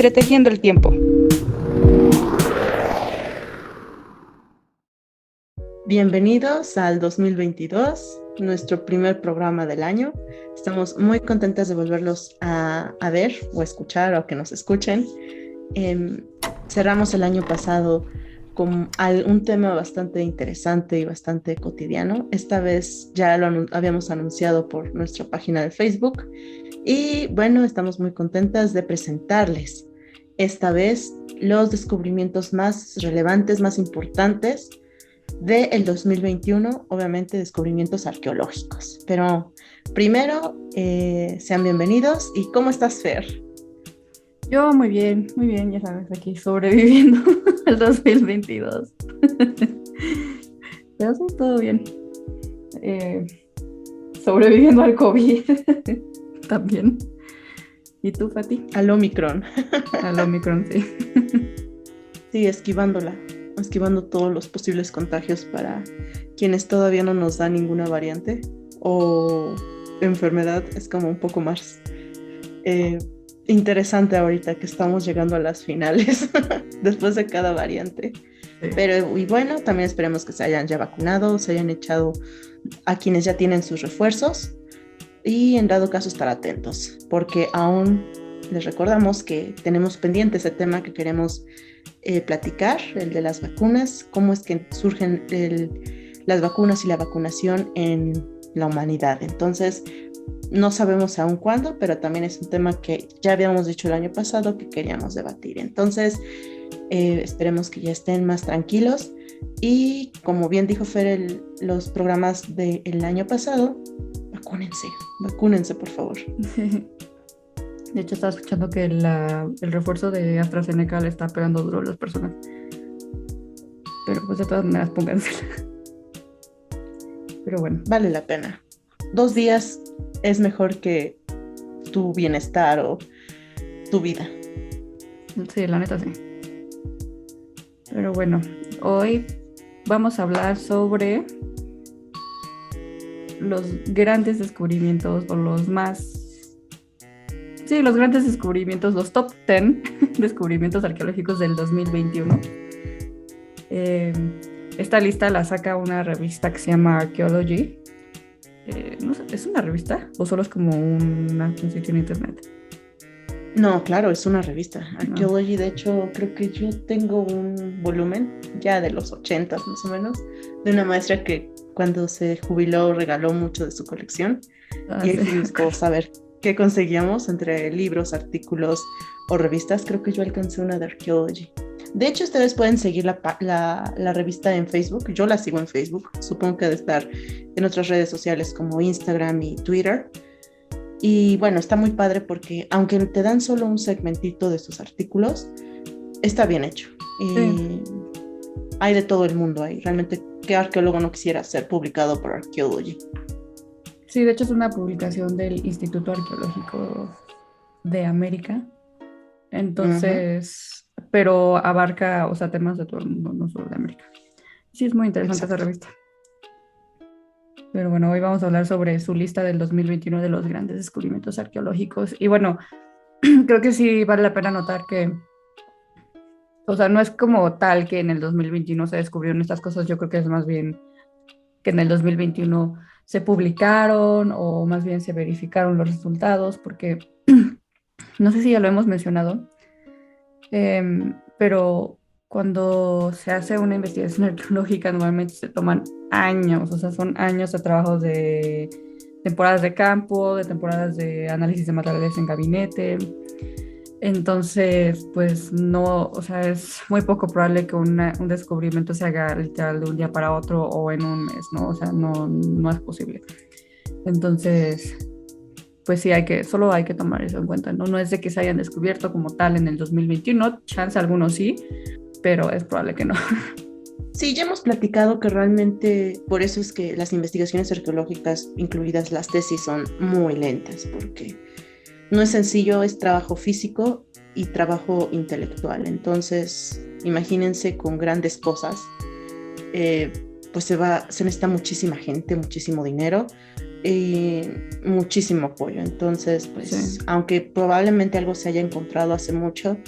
Entretejiendo el tiempo. Bienvenidos al 2022, nuestro primer programa del año. Estamos muy contentas de volverlos a ver o escuchar o que nos escuchen. Cerramos el año pasado con un tema bastante interesante y bastante cotidiano. Esta vez ya lo habíamos anunciado por nuestra página de Facebook y bueno, estamos muy contentas de presentarles esta vez los descubrimientos más relevantes, más importantes del 2021, obviamente descubrimientos arqueológicos. Pero primero, sean bienvenidos. ¿Y cómo estás, Fer? Yo muy bien, ya sabes, aquí sobreviviendo al 2022. Pero sí, todo bien. Sobreviviendo al COVID también. ¿Y tú, Fati? Al Omicron. Al Omicron, sí. Sí, esquivando todos los posibles contagios para quienes todavía no nos da ninguna variante o enfermedad. Es como un poco más interesante ahorita que estamos llegando a las finales después de cada variante. Sí. Pero y bueno, también esperemos que se hayan ya vacunado, se hayan echado a quienes ya tienen sus refuerzos y en dado caso estar atentos, porque aún les recordamos que tenemos pendiente ese tema que queremos platicar, el de las vacunas, cómo es que surgen las vacunas y la vacunación en la humanidad. Entonces, no sabemos aún cuándo, pero también es un tema que ya habíamos dicho el año pasado que queríamos debatir. Entonces, esperemos que ya estén más tranquilos y como bien dijo Fer, los programas del año pasado, vacúnense por favor. De hecho, estaba escuchando que el refuerzo de AstraZeneca le está pegando duro a las personas. Pero pues de todas maneras, pónganse. Pero bueno. Vale la pena. 2 días es mejor que tu bienestar o tu vida. Sí, la neta sí. Pero bueno, hoy vamos a hablar sobre los grandes descubrimientos o los grandes descubrimientos, los top 10 descubrimientos arqueológicos del 2021. Esta lista la saca una revista que se llama Archaeology. No sé, ¿es una revista o solo es como un sitio en internet? No, claro, es una revista. Archaeology, de hecho, creo que yo tengo un volumen ya de los 80 más o menos, de una maestra que cuando se jubiló regaló mucho de su colección. Y ahí fuimos como saber qué conseguíamos entre libros, artículos o revistas. Creo que yo alcancé una de Archaeology. De hecho, ustedes pueden seguir la revista en Facebook. Yo la sigo en Facebook. Supongo que debe estar en otras redes sociales como Instagram y Twitter. Y bueno, está muy padre porque aunque te dan solo un segmentito de sus artículos, está bien hecho. Sí. Hay de todo el mundo ahí. Realmente, ¿qué arqueólogo no quisiera ser publicado por Archaeology? Sí, de hecho es una publicación del Instituto Arqueológico de América. Entonces, pero abarca, o sea, temas de todo el mundo, no solo de América. Sí, es muy interesante. Exacto. Esa revista. Pero bueno, hoy vamos a hablar sobre su lista del 2021 de los grandes descubrimientos arqueológicos. Y bueno, creo que sí vale la pena notar que, o sea, no es como tal que en el 2021 se descubrieron estas cosas. Yo creo que es más bien que en el 2021 se publicaron o más bien se verificaron los resultados, porque no sé si ya lo hemos mencionado, pero cuando se hace una investigación arqueológica normalmente se toman años, o sea, son años de trabajo de temporadas de campo, de temporadas de análisis de materiales en gabinete. Entonces, pues no, o sea, es muy poco probable que un descubrimiento se haga literal de un día para otro o en un mes, ¿no? O sea, no es posible. Entonces, pues sí, solo hay que tomar eso en cuenta, ¿no? No es de que se hayan descubierto como tal en el 2021, chance algunos sí, pero es probable que no. Sí, ya hemos platicado que realmente por eso es que las investigaciones arqueológicas, incluidas las tesis, son muy lentas, porque no es sencillo, es trabajo físico y trabajo intelectual. Entonces, imagínense con grandes cosas, pues se necesita muchísima gente, muchísimo dinero y muchísimo apoyo. Entonces, pues, sí, aunque probablemente algo se haya encontrado hace mucho,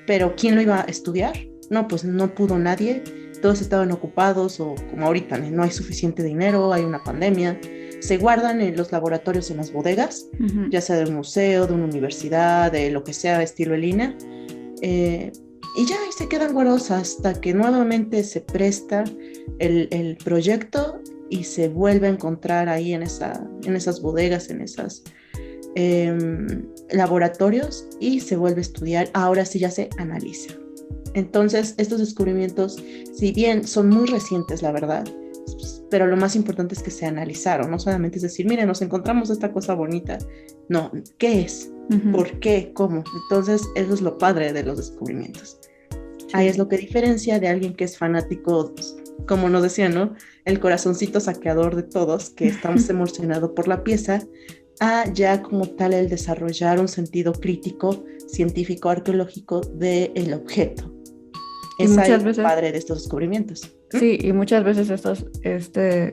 pero ¿quién lo iba a estudiar? No, pues no pudo nadie, todos estaban ocupados, o como ahorita, no hay suficiente dinero, hay una pandemia, se guardan en los laboratorios, en las bodegas, ya sea de un museo, de una universidad, de lo que sea, estilo en línea, y ya ahí se quedan guardados hasta que nuevamente se presta el proyecto y se vuelve a encontrar ahí en esas bodegas, en esos laboratorios, y se vuelve a estudiar. Ahora sí ya se analiza. Entonces, estos descubrimientos, si bien son muy recientes, la verdad, pero lo más importante es que se analizaron, no solamente es decir, miren, nos encontramos esta cosa bonita. No, ¿qué es? ¿Por qué? ¿Cómo? Entonces, eso es lo padre de los descubrimientos. Sí. Ahí es lo que diferencia de alguien que es fanático, como nos decían, ¿no? El corazoncito saqueador de todos, que estamos emocionados por la pieza, a ya como tal el desarrollar un sentido crítico, científico, arqueológico del objeto. Es muchas veces padre de estos descubrimientos. Sí, y muchas veces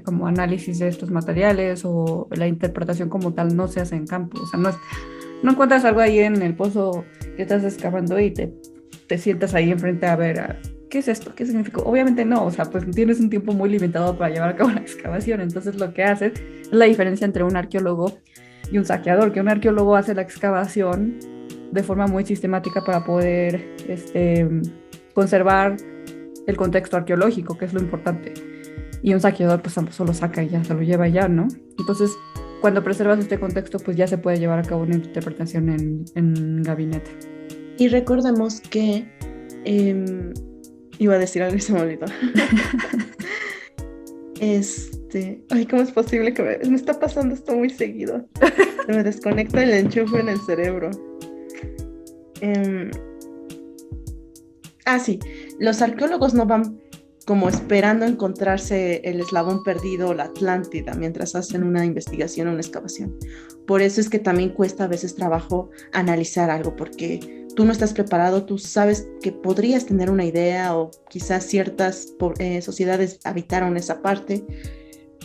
como análisis de estos materiales o la interpretación como tal no se hace en campo. O sea, no encuentras algo ahí en el pozo que estás excavando y te sientas ahí enfrente a ver ¿qué es esto? ¿Qué significa? Obviamente no, o sea, pues tienes un tiempo muy limitado para llevar a cabo la excavación. Entonces lo que haces es la diferencia entre un arqueólogo y un saqueador, que un arqueólogo hace la excavación de forma muy sistemática para poder conservar el contexto arqueológico, que es lo importante. Y un saqueador pues solo saca y ya se lo lleva ya, ¿no? Entonces, cuando preservas este contexto, pues ya se puede llevar a cabo una interpretación en gabinete. Y recordemos que iba a decir algo y se me olvidó. Ay, ¿cómo es posible que me está pasando esto muy seguido? Se me desconecta el enchufe en el cerebro. Sí, los arqueólogos no van como esperando encontrarse el eslabón perdido o la Atlántida mientras hacen una investigación o una excavación. Por eso es que también cuesta a veces trabajo analizar algo, porque tú no estás preparado, tú sabes que podrías tener una idea o quizás ciertas sociedades habitaron esa parte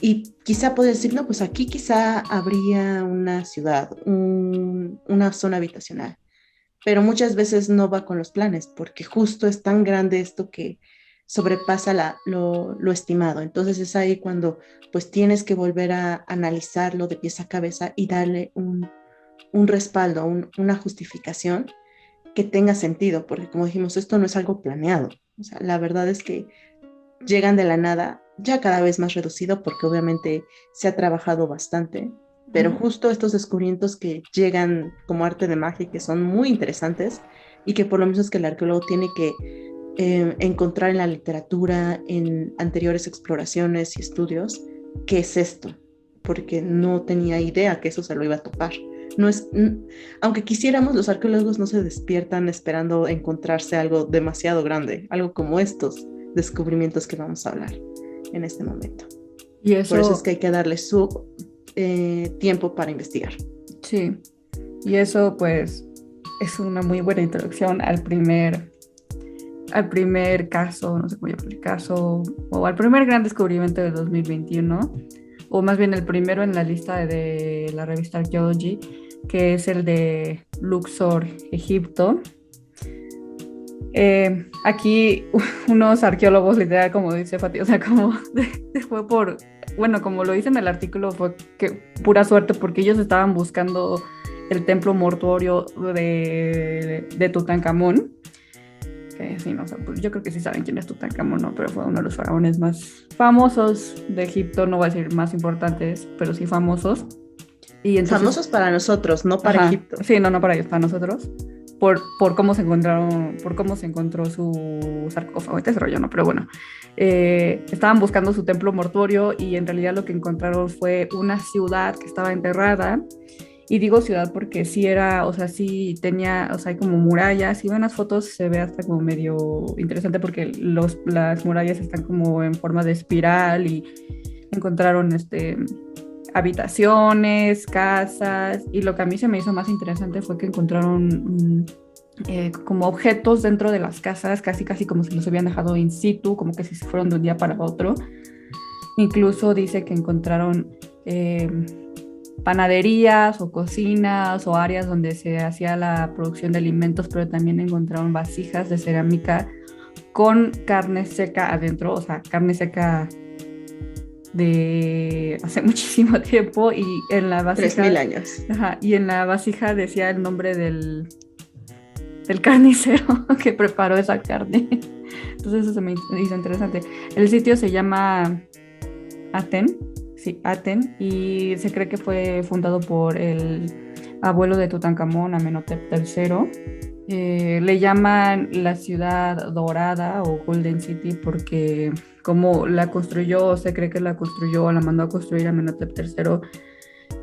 y quizá puedes decir, no, pues aquí quizá habría una ciudad, una zona habitacional. Pero muchas veces no va con los planes, porque justo es tan grande esto que sobrepasa lo estimado. Entonces es ahí cuando pues tienes que volver a analizarlo de pies a cabeza y darle un respaldo, una justificación que tenga sentido, porque como dijimos, esto no es algo planeado. O sea, la verdad es que llegan de la nada, ya cada vez más reducido, porque obviamente se ha trabajado bastante, pero justo estos descubrimientos que llegan como arte de magia y que son muy interesantes y que por lo mismo es que el arqueólogo tiene que encontrar en la literatura, en anteriores exploraciones y estudios, ¿qué es esto? Porque no tenía idea que eso se lo iba a topar. Aunque quisiéramos, los arqueólogos no se despiertan esperando encontrarse algo demasiado grande, algo como estos descubrimientos que vamos a hablar en este momento. Por eso es que hay que darle su tiempo para investigar. Sí, y eso pues es una muy buena introducción al primer caso, no sé cómo llamar el caso, o al primer gran descubrimiento de 2021, o más bien el primero en la lista de la revista Archaeology, que es el de Luxor, Egipto. Aquí unos arqueólogos, literal, como dice Fati, o sea, como fue como lo dice en el artículo, fue que pura suerte, porque ellos estaban buscando el templo mortuorio de Tutankamón. Sí, no, o sea, pues yo creo que sí saben quién es Tutankamón, ¿no? Pero fue uno de los faraones más famosos de Egipto, no voy a decir más importantes, pero sí famosos. Y entonces, famosos para nosotros, no para Egipto. Sí, no para ellos, para nosotros. Por cómo se encontró su sarcófago, este rollo, ¿no? Pero bueno, estaban buscando su templo mortuorio y en realidad lo que encontraron fue una ciudad que estaba enterrada. Y digo ciudad porque sí era, o sea, sí tenía, o sea, hay como murallas. Si ven las fotos se ve hasta como medio interesante porque las murallas están como en forma de espiral y encontraron habitaciones, casas, y lo que a mí se me hizo más interesante fue que encontraron como objetos dentro de las casas, casi como si los habían dejado in situ, como que si se fueron de un día para otro. Incluso dice que encontraron panaderías o cocinas o áreas donde se hacía la producción de alimentos, pero también encontraron vasijas de cerámica con carne seca adentro, o sea, carne seca de hace muchísimo tiempo, y en la vasija, 3000 años. ajá, y en la vasija decía el nombre del carnicero que preparó esa carne. Entonces eso se me hizo interesante. El sitio se llama Aten, sí, Aten, y se cree que fue fundado por el abuelo de Tutankamón, Amenhotep III. Le llaman la ciudad dorada o Golden City porque como la construyó, se cree que la construyó o la mandó a construir Amenhotep III.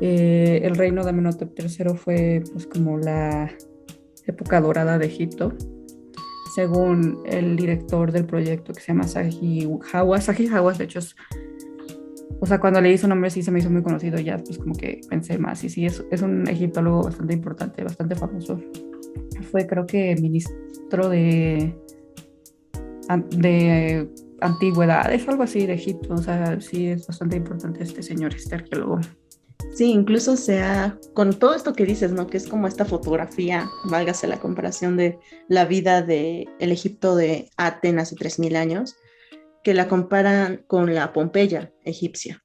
El reino de Amenhotep III fue pues como la época dorada de Egipto, según el director del proyecto que se llama Zahi Hawass. Zahi Hawass, de hecho, o sea, cuando leí su nombre sí se me hizo muy conocido, ya pues como que pensé más, y sí, es un egiptólogo bastante importante, bastante famoso. Fue creo que ministro de antigüedades, algo así de Egipto, o sea, sí es bastante importante este señor, este arqueólogo. Sí, incluso con todo esto que dices, ¿no? Que es como esta fotografía, válgase la comparación de la vida del Egipto de Atenas hace 3000 años, que la comparan con la Pompeya egipcia.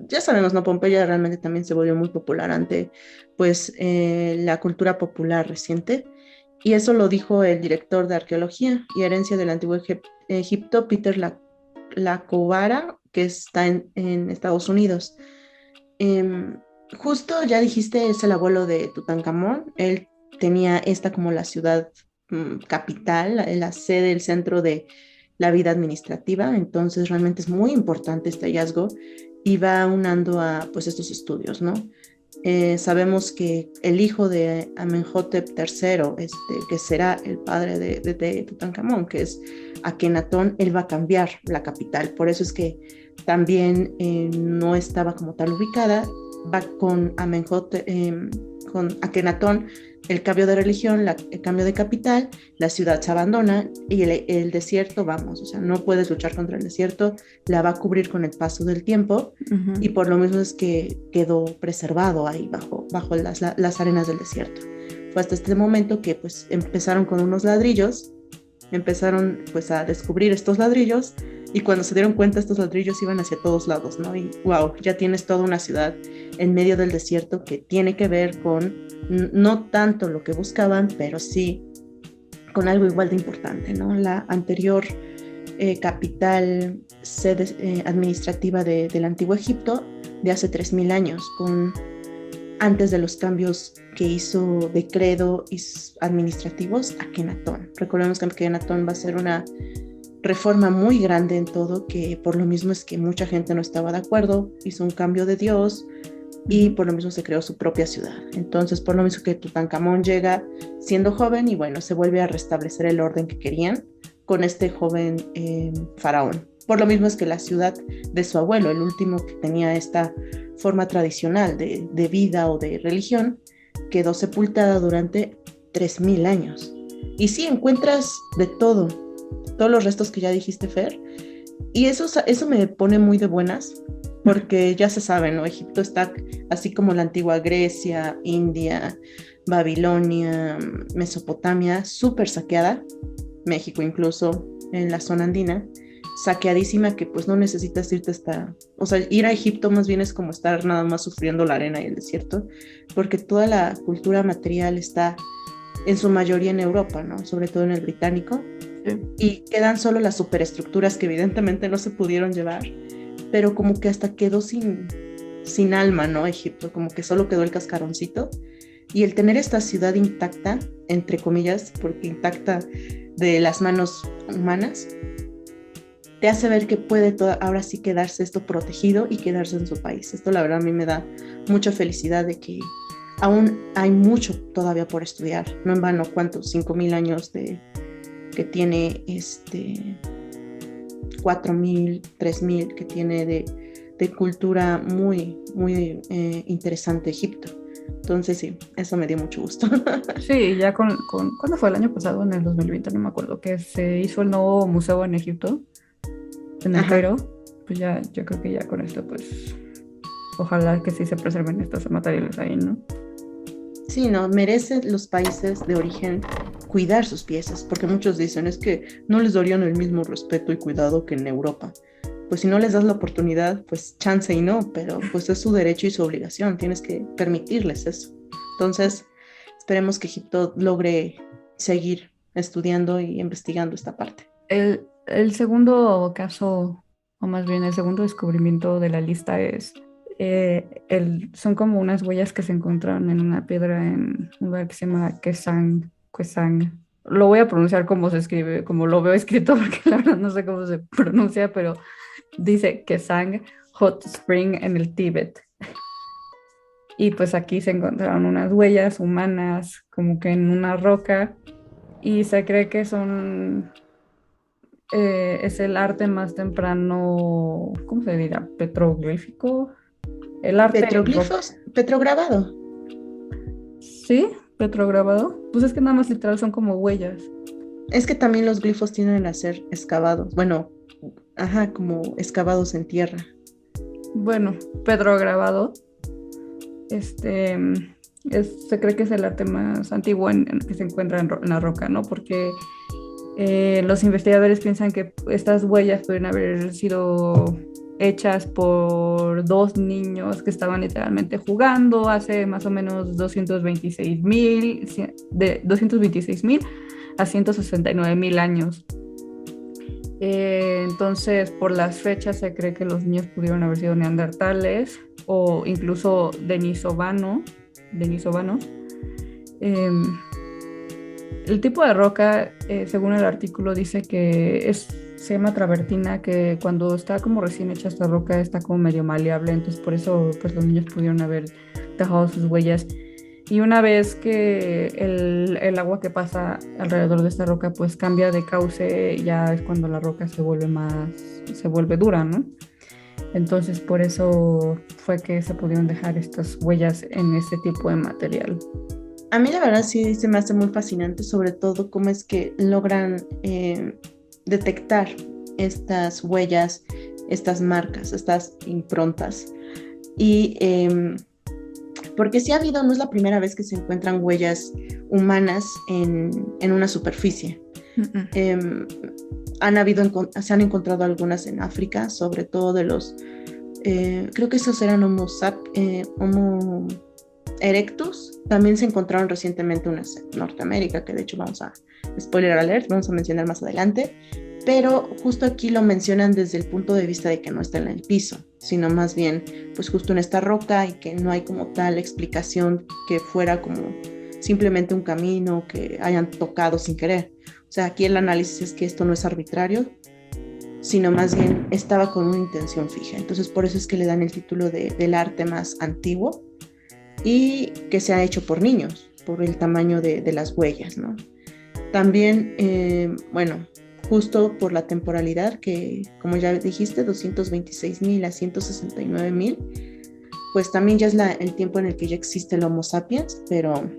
Ya sabemos, ¿no? Pompeya realmente también se volvió muy popular ante, pues, la cultura popular reciente, y eso lo dijo el director de Arqueología y Herencia del Antiguo Egipto, Peter Lacobara, que está en Estados Unidos. Eh, Justo ya dijiste, es el abuelo de Tutankamón. Él tenía esta como la ciudad capital, la sede, el centro de la vida administrativa. Entonces realmente es muy importante este hallazgo y va unando a pues estos estudios, ¿no? Sabemos que el hijo de Amenhotep III, que será el padre de Tutankamón, que es Akenatón, él va a cambiar la capital. Por eso es que también no estaba como tal ubicada. Va con Amenhotep, con Akenatón, el cambio de religión, el cambio de capital, la ciudad se abandona y el desierto, vamos, o sea, no puedes luchar contra el desierto, la va a cubrir con el paso del tiempo. Uh-huh. Y por lo mismo es que quedó preservado ahí bajo las arenas del desierto. Fue hasta este momento que pues empezaron con unos ladrillos, empezaron pues a descubrir estos ladrillos, y cuando se dieron cuenta estos ladrillos iban hacia todos lados, ¿no? Y wow, ya tienes toda una ciudad en medio del desierto que tiene que ver con no tanto lo que buscaban, pero sí con algo igual de importante, ¿no? La anterior capital, sede administrativa del Antiguo Egipto de hace 3000 años, antes de los cambios que hizo de credo y administrativos, Akenatón. Recordemos que Akenatón va a ser una reforma muy grande en todo, que por lo mismo es que mucha gente no estaba de acuerdo, hizo un cambio de Dios y por lo mismo se creó su propia ciudad. Entonces, por lo mismo que Tutankamón llega siendo joven y bueno, se vuelve a restablecer el orden que querían con este joven faraón. Por lo mismo es que la ciudad de su abuelo, el último que tenía esta forma tradicional de vida o de religión, quedó sepultada durante 3000 años. Y sí, encuentras de todo, todos los restos que ya dijiste, Fer, y eso me pone muy de buenas, porque ya se sabe, ¿no? Egipto está así como la antigua Grecia, India, Babilonia, Mesopotamia, súper saqueada, México incluso, en la zona andina, saqueadísima, que pues no necesitas irte o sea, ir a Egipto más bien es como estar nada más sufriendo la arena y el desierto, porque toda la cultura material está en su mayoría en Europa, ¿no? Sobre todo en el británico. Sí. Y quedan solo las superestructuras que evidentemente no se pudieron llevar, pero como que hasta quedó sin alma, ¿no? Egipto, como que solo quedó el cascaroncito. Y el tener esta ciudad intacta, entre comillas, porque intacta de las manos humanas, te hace ver que puede ahora sí quedarse esto protegido y quedarse en su país. Esto la verdad a mí me da mucha felicidad de que aún hay mucho todavía por estudiar. No en vano, ¿cuántos? 5000 años que tiene 4000, 3000 que tiene de cultura muy, muy interesante Egipto. Entonces sí, eso me dio mucho gusto. Sí, ya ¿cuándo fue el año pasado? En el 2020, no me acuerdo, que se hizo el nuevo museo en Egipto, en el Cairo. pues ya, yo creo que ya con esto, pues, ojalá que sí se preserven estos materiales ahí, ¿no? Sí, no, merecen los países de origen cuidar sus piezas, porque muchos dicen es que no les darían el mismo respeto y cuidado que en Europa. Pues si no les das la oportunidad, pues chance y no, pero pues es su derecho y su obligación, tienes que permitirles eso. Entonces, esperemos que Egipto logre seguir estudiando y investigando esta parte. El segundo caso, o más bien el segundo descubrimiento de la lista es, son como unas huellas que se encontraron en una piedra en un lugar que se llama Quesang. Lo voy a pronunciar como se escribe, como lo veo escrito, porque la verdad no sé cómo se pronuncia, pero dice Quesang Hot Spring en el Tíbet. Y pues aquí se encontraron unas huellas humanas como que en una roca y se cree que es el arte más temprano, ¿cómo se dirá? Petroglífico. El arte en roca. Petroglifos, petrograbado. ¿Sí? Petrograbado. Pues es que nada más literal son como huellas. Es que también los glifos tienden a ser excavados, bueno, ajá, como excavados en tierra. Bueno, petrograbado. Este, se cree que es el arte más antiguo en que se encuentra en la roca, ¿no? Porque los investigadores piensan que estas huellas pueden haber sido hechas por dos niños que estaban literalmente jugando hace más o menos 226,000, de 226,000 a 169,000 años. Entonces, por las fechas se cree que los niños pudieron haber sido neandertales o incluso denisovanos. El tipo de roca, según el artículo, dice que se llama travertina, que cuando está como recién hecha esta roca está como medio maleable, entonces por eso pues los niños pudieron haber dejado sus huellas. Y una vez que el agua que pasa alrededor de esta roca pues cambia de cauce, ya es cuando la roca se vuelve dura, ¿no? Entonces por eso fue que se pudieron dejar estas huellas en este tipo de material. A mí la verdad sí se me hace muy fascinante, sobre todo cómo es que logran detectar estas huellas, estas marcas, estas improntas. Y porque sí ha habido, no es la primera vez que se encuentran huellas humanas en una superficie. Eh, se han encontrado algunas en África, sobre todo de los, creo que esos eran Homo erectus. También se encontraron recientemente unas en Norteamérica, que de hecho spoiler alert, vamos a mencionar más adelante, pero justo aquí lo mencionan desde el punto de vista de que no está en el piso, sino más bien pues justo en esta roca y que no hay como tal explicación que fuera como simplemente un camino que hayan tocado sin querer. O sea, aquí el análisis es que esto no es arbitrario, sino más bien estaba con una intención fija. Entonces por eso es que le dan el título del arte más antiguo y que se ha hecho por niños, por el tamaño de las huellas, ¿no? También, bueno, justo por la temporalidad que, como ya dijiste, 226,000 a 169,000, pues también ya es el tiempo en el que ya existe el Homo sapiens, pero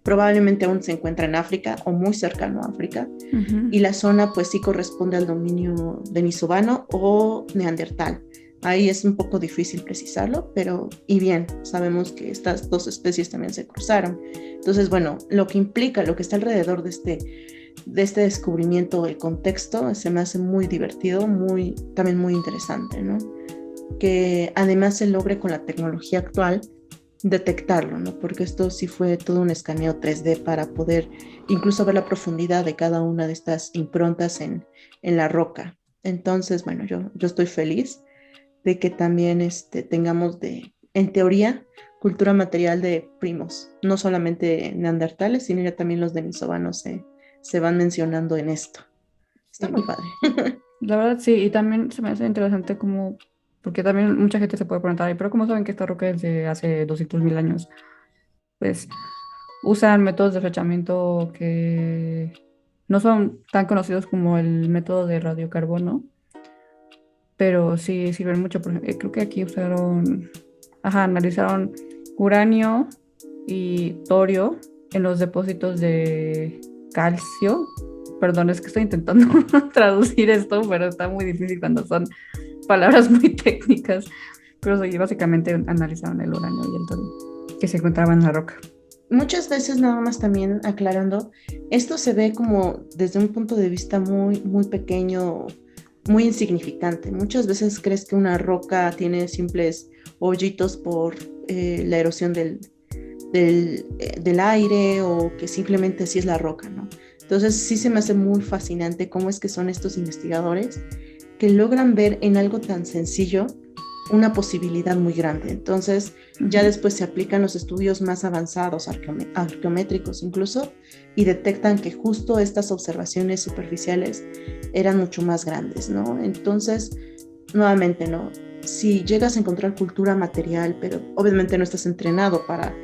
probablemente aún se encuentra en África o muy cercano a África, y la zona pues sí corresponde al dominio denisovano o neandertal. Ahí es un poco difícil precisarlo, pero y bien, sabemos que estas dos especies también se cruzaron. Entonces, bueno, lo que implica, lo que está alrededor de este descubrimiento, el contexto, se me hace muy divertido, también muy interesante, ¿no? Que además se logre con la tecnología actual detectarlo, ¿no? Porque esto sí fue todo un escaneo 3D para poder incluso ver la profundidad de cada una de estas improntas en la roca. Entonces, bueno, yo estoy feliz de que también tengamos en teoría, cultura material de primos, no solamente neandertales, sino ya también los denisovanos se van mencionando en esto. Está muy padre. La verdad sí, y también se me hace interesante como, porque también mucha gente se puede preguntar, "Ay, pero ¿cómo saben que esta roca es de hace 200,000 años?" Pues usan métodos de fechamiento que no son tan conocidos como el método de radiocarbono, pero sí sirven mucho. Creo que aquí analizaron uranio y torio en los depósitos de calcio Perdón, es que estoy intentando traducir esto, pero está muy difícil cuando son palabras muy técnicas. Pero sí, básicamente analizaron el uranio y el torio que se encontraban en la roca. Muchas veces, nada más también aclarando, esto se ve como desde un punto de vista muy, muy pequeño, muy insignificante. Muchas veces crees que una roca tiene simples hoyitos por la erosión del aire o que simplemente así es la roca, ¿no? Entonces sí se me hace muy fascinante cómo es que son estos investigadores que logran ver en algo tan sencillo una posibilidad muy grande. Entonces, ya después se aplican los estudios más avanzados, arqueométricos incluso, y detectan que justo estas observaciones superficiales eran mucho más grandes, ¿no? Entonces, nuevamente, ¿no? Si llegas a encontrar cultura material, pero obviamente no estás entrenado para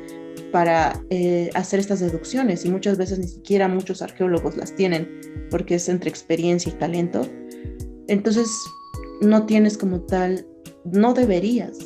hacer estas deducciones, y muchas veces ni siquiera muchos arqueólogos las tienen, porque es entre experiencia y talento, entonces no tienes como tal, no deberías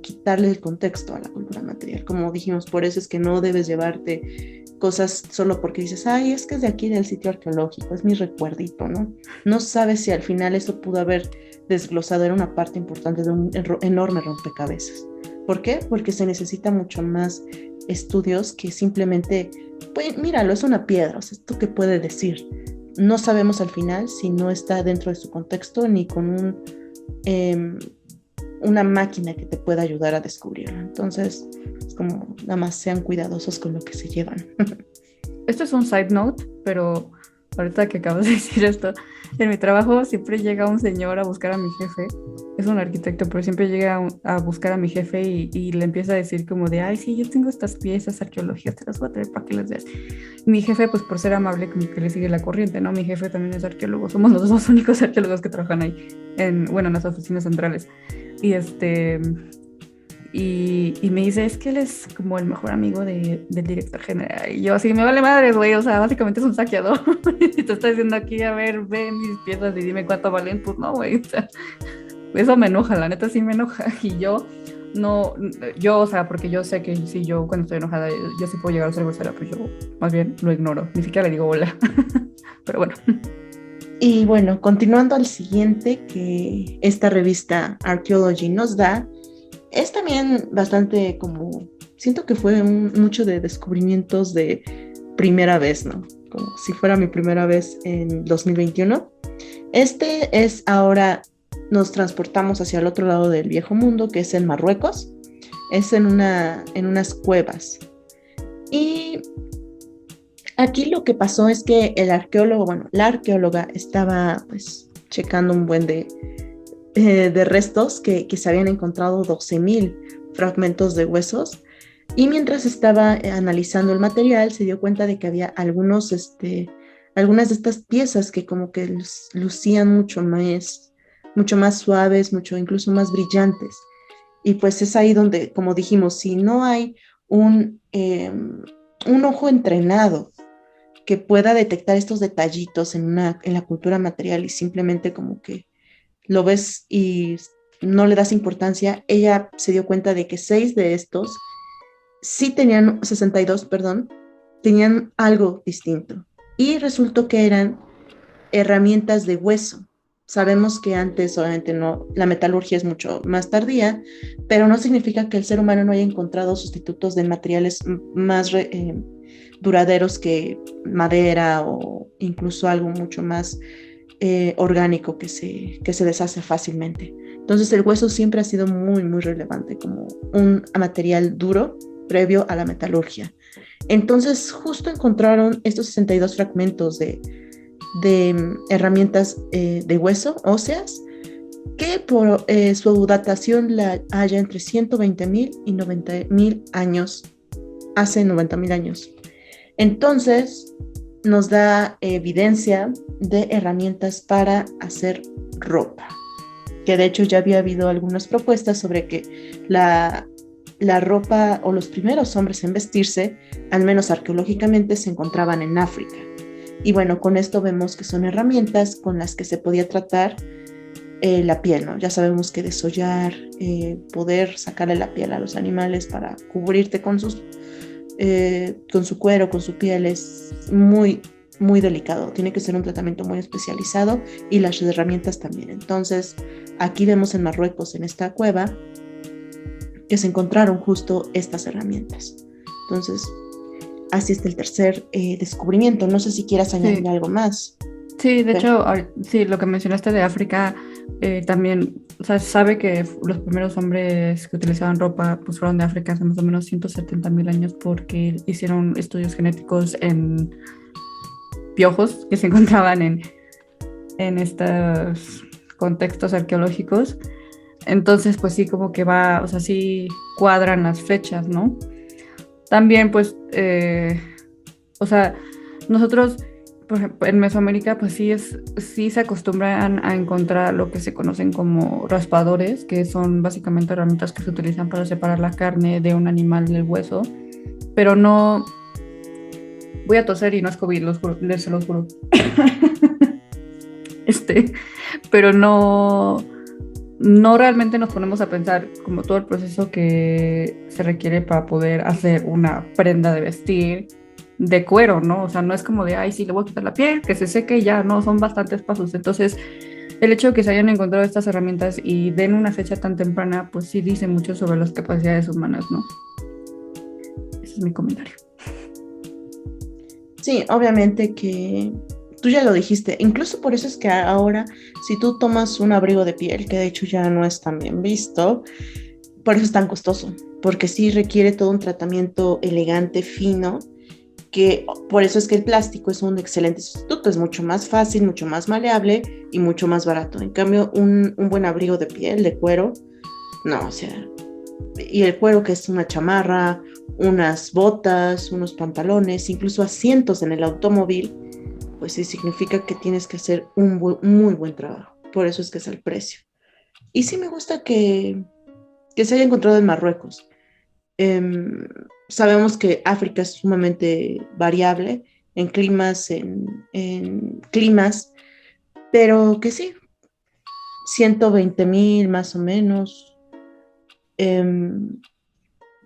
quitarle el contexto a la cultura material. Como dijimos, por eso es que no debes llevarte cosas solo porque dices, ay, es que es de aquí del sitio arqueológico, es mi recuerdito, ¿no? No sabes si al final eso pudo haber desglosado, era una parte importante de un enorme rompecabezas. ¿Por qué? Porque se necesita mucho más estudios que simplemente, pues míralo, es una piedra, o sea, ¿esto qué puede decir? No sabemos al final si no está dentro de su contexto ni con una máquina que te pueda ayudar a descubrirlo. Entonces, es como nada más sean cuidadosos con lo que se llevan. Esto es un side note, pero ahorita que acabas de decir esto, en mi trabajo siempre llega un señor a buscar a mi jefe, es un arquitecto, pero siempre llega a buscar a mi jefe y le empieza a decir como de, ay, sí, yo tengo estas piezas arqueológicas, te las voy a traer para que las veas. Y mi jefe, pues por ser amable, como que le sigue la corriente, ¿no? Mi jefe también es arqueólogo, somos los dos únicos arqueólogos que trabajan ahí, en las oficinas centrales. Y y me dice, es que él es como el mejor amigo del director general. Y yo así, me vale madres, güey, o sea, básicamente es un saqueador. Y te está diciendo aquí, a ver, ve mis piezas y dime cuánto valen. Pues no, güey, o sea, eso me enoja, la neta sí me enoja. Y no, o sea, porque yo sé que si yo cuando estoy enojada, yo sí puedo llegar a ser grosera, pero yo más bien lo ignoro, ni siquiera le digo hola. Pero bueno. Y bueno, continuando al siguiente que esta revista Archaeology nos da, es también bastante como, siento que fue mucho de descubrimientos de primera vez, ¿no? Como si fuera mi primera vez en 2021. Este es ahora, nos transportamos hacia el otro lado del viejo mundo, que es en Marruecos, es en unas cuevas. Y aquí lo que pasó es que el arqueólogo, bueno, la arqueóloga estaba pues checando un buen de restos que se habían encontrado 12,000 fragmentos de huesos, y mientras estaba analizando el material se dio cuenta de que había algunas de estas piezas que como que lucían mucho más suaves, mucho incluso más brillantes. Y pues es ahí donde, como dijimos, si no hay un ojo entrenado que pueda detectar estos detallitos en la cultura material y simplemente como que lo ves y no le das importancia, ella se dio cuenta de que 6 de estos sí tenían, 62, perdón, tenían algo distinto. Y resultó que eran herramientas de hueso. Sabemos que antes, obviamente, no, la metalurgia es mucho más tardía, pero no significa que el ser humano no haya encontrado sustitutos de materiales más duraderos que madera o incluso algo mucho más orgánico que se deshace fácilmente. Entonces el hueso siempre ha sido muy, muy relevante como un material duro previo a la metalurgia. Entonces justo encontraron estos 62 fragmentos de herramientas de hueso óseas que por su datación la haya entre 120,000 y 90,000 años, hace 90,000 años. Entonces nos da evidencia de herramientas para hacer ropa, que de hecho ya había habido algunas propuestas sobre que la ropa o los primeros hombres en vestirse, al menos arqueológicamente, se encontraban en África. Y bueno, con esto vemos que son herramientas con las que se podía tratar la piel, ¿no? Ya sabemos que desollar, poder sacarle la piel a los animales para cubrirte con su cuero, con su piel, es muy muy delicado, tiene que ser un tratamiento muy especializado y las herramientas también. Entonces, aquí vemos en Marruecos, en esta cueva, que se encontraron justo estas herramientas. Entonces, así está el tercer descubrimiento. No sé si quieras añadir algo más. Sí, de hecho, sí, lo que mencionaste de África, también, o sea, sabe que los primeros hombres que utilizaban ropa pues fueron de África hace más o menos 170.000 años porque hicieron estudios genéticos en piojos que se encontraban en estos contextos arqueológicos. Entonces, pues sí, como que va, o sea, sí cuadran las fechas, ¿no? También, pues, o sea, nosotros, por ejemplo, en Mesoamérica, pues sí se acostumbran a encontrar lo que se conocen como raspadores, que son básicamente herramientas que se utilizan para separar la carne de un animal del hueso, pero no, voy a toser y no es COVID, se los juro. Pero no realmente nos ponemos a pensar como todo el proceso que se requiere para poder hacer una prenda de vestir de cuero, ¿no? O sea, no es como de, ay, sí, le voy a quitar la piel, que se seque y ya, no, son bastantes pasos. Entonces, el hecho de que se hayan encontrado estas herramientas y den una fecha tan temprana, pues sí dice mucho sobre las capacidades humanas, ¿no? Ese es mi comentario. Sí, obviamente que tú ya lo dijiste, incluso por eso es que ahora, si tú tomas un abrigo de piel, que de hecho ya no es tan bien visto, por eso es tan costoso, porque sí requiere todo un tratamiento elegante, fino, que por eso es que el plástico es un excelente sustituto, es mucho más fácil, mucho más maleable y mucho más barato. En cambio, un buen abrigo de piel, de cuero, no, o sea, y el cuero que es una chamarra, unas botas, unos pantalones, incluso asientos en el automóvil, pues sí significa que tienes que hacer un muy buen trabajo. Por eso es que es el precio. Y sí me gusta que se haya encontrado en Marruecos. Sabemos que África es sumamente variable en climas, en climas, pero que sí, 120.000 más o menos,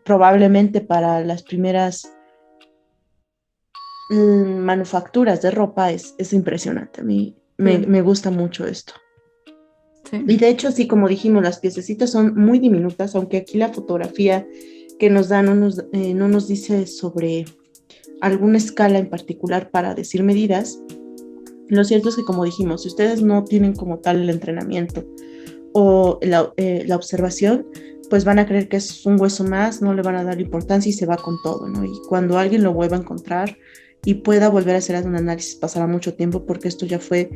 probablemente para las primeras manufacturas de ropa es impresionante. A mí me gusta mucho esto. Sí. Y de hecho, sí, como dijimos, las piececitas son muy diminutas, aunque aquí la fotografía que nos dan no nos dice sobre alguna escala en particular para decir medidas. Lo cierto es que, como dijimos, si ustedes no tienen como tal el entrenamiento o la observación, pues van a creer que es un hueso más, no le van a dar importancia y se va con todo, ¿no? Y cuando alguien lo vuelva a encontrar y pueda volver a hacer un análisis, pasará mucho tiempo porque esto ya fue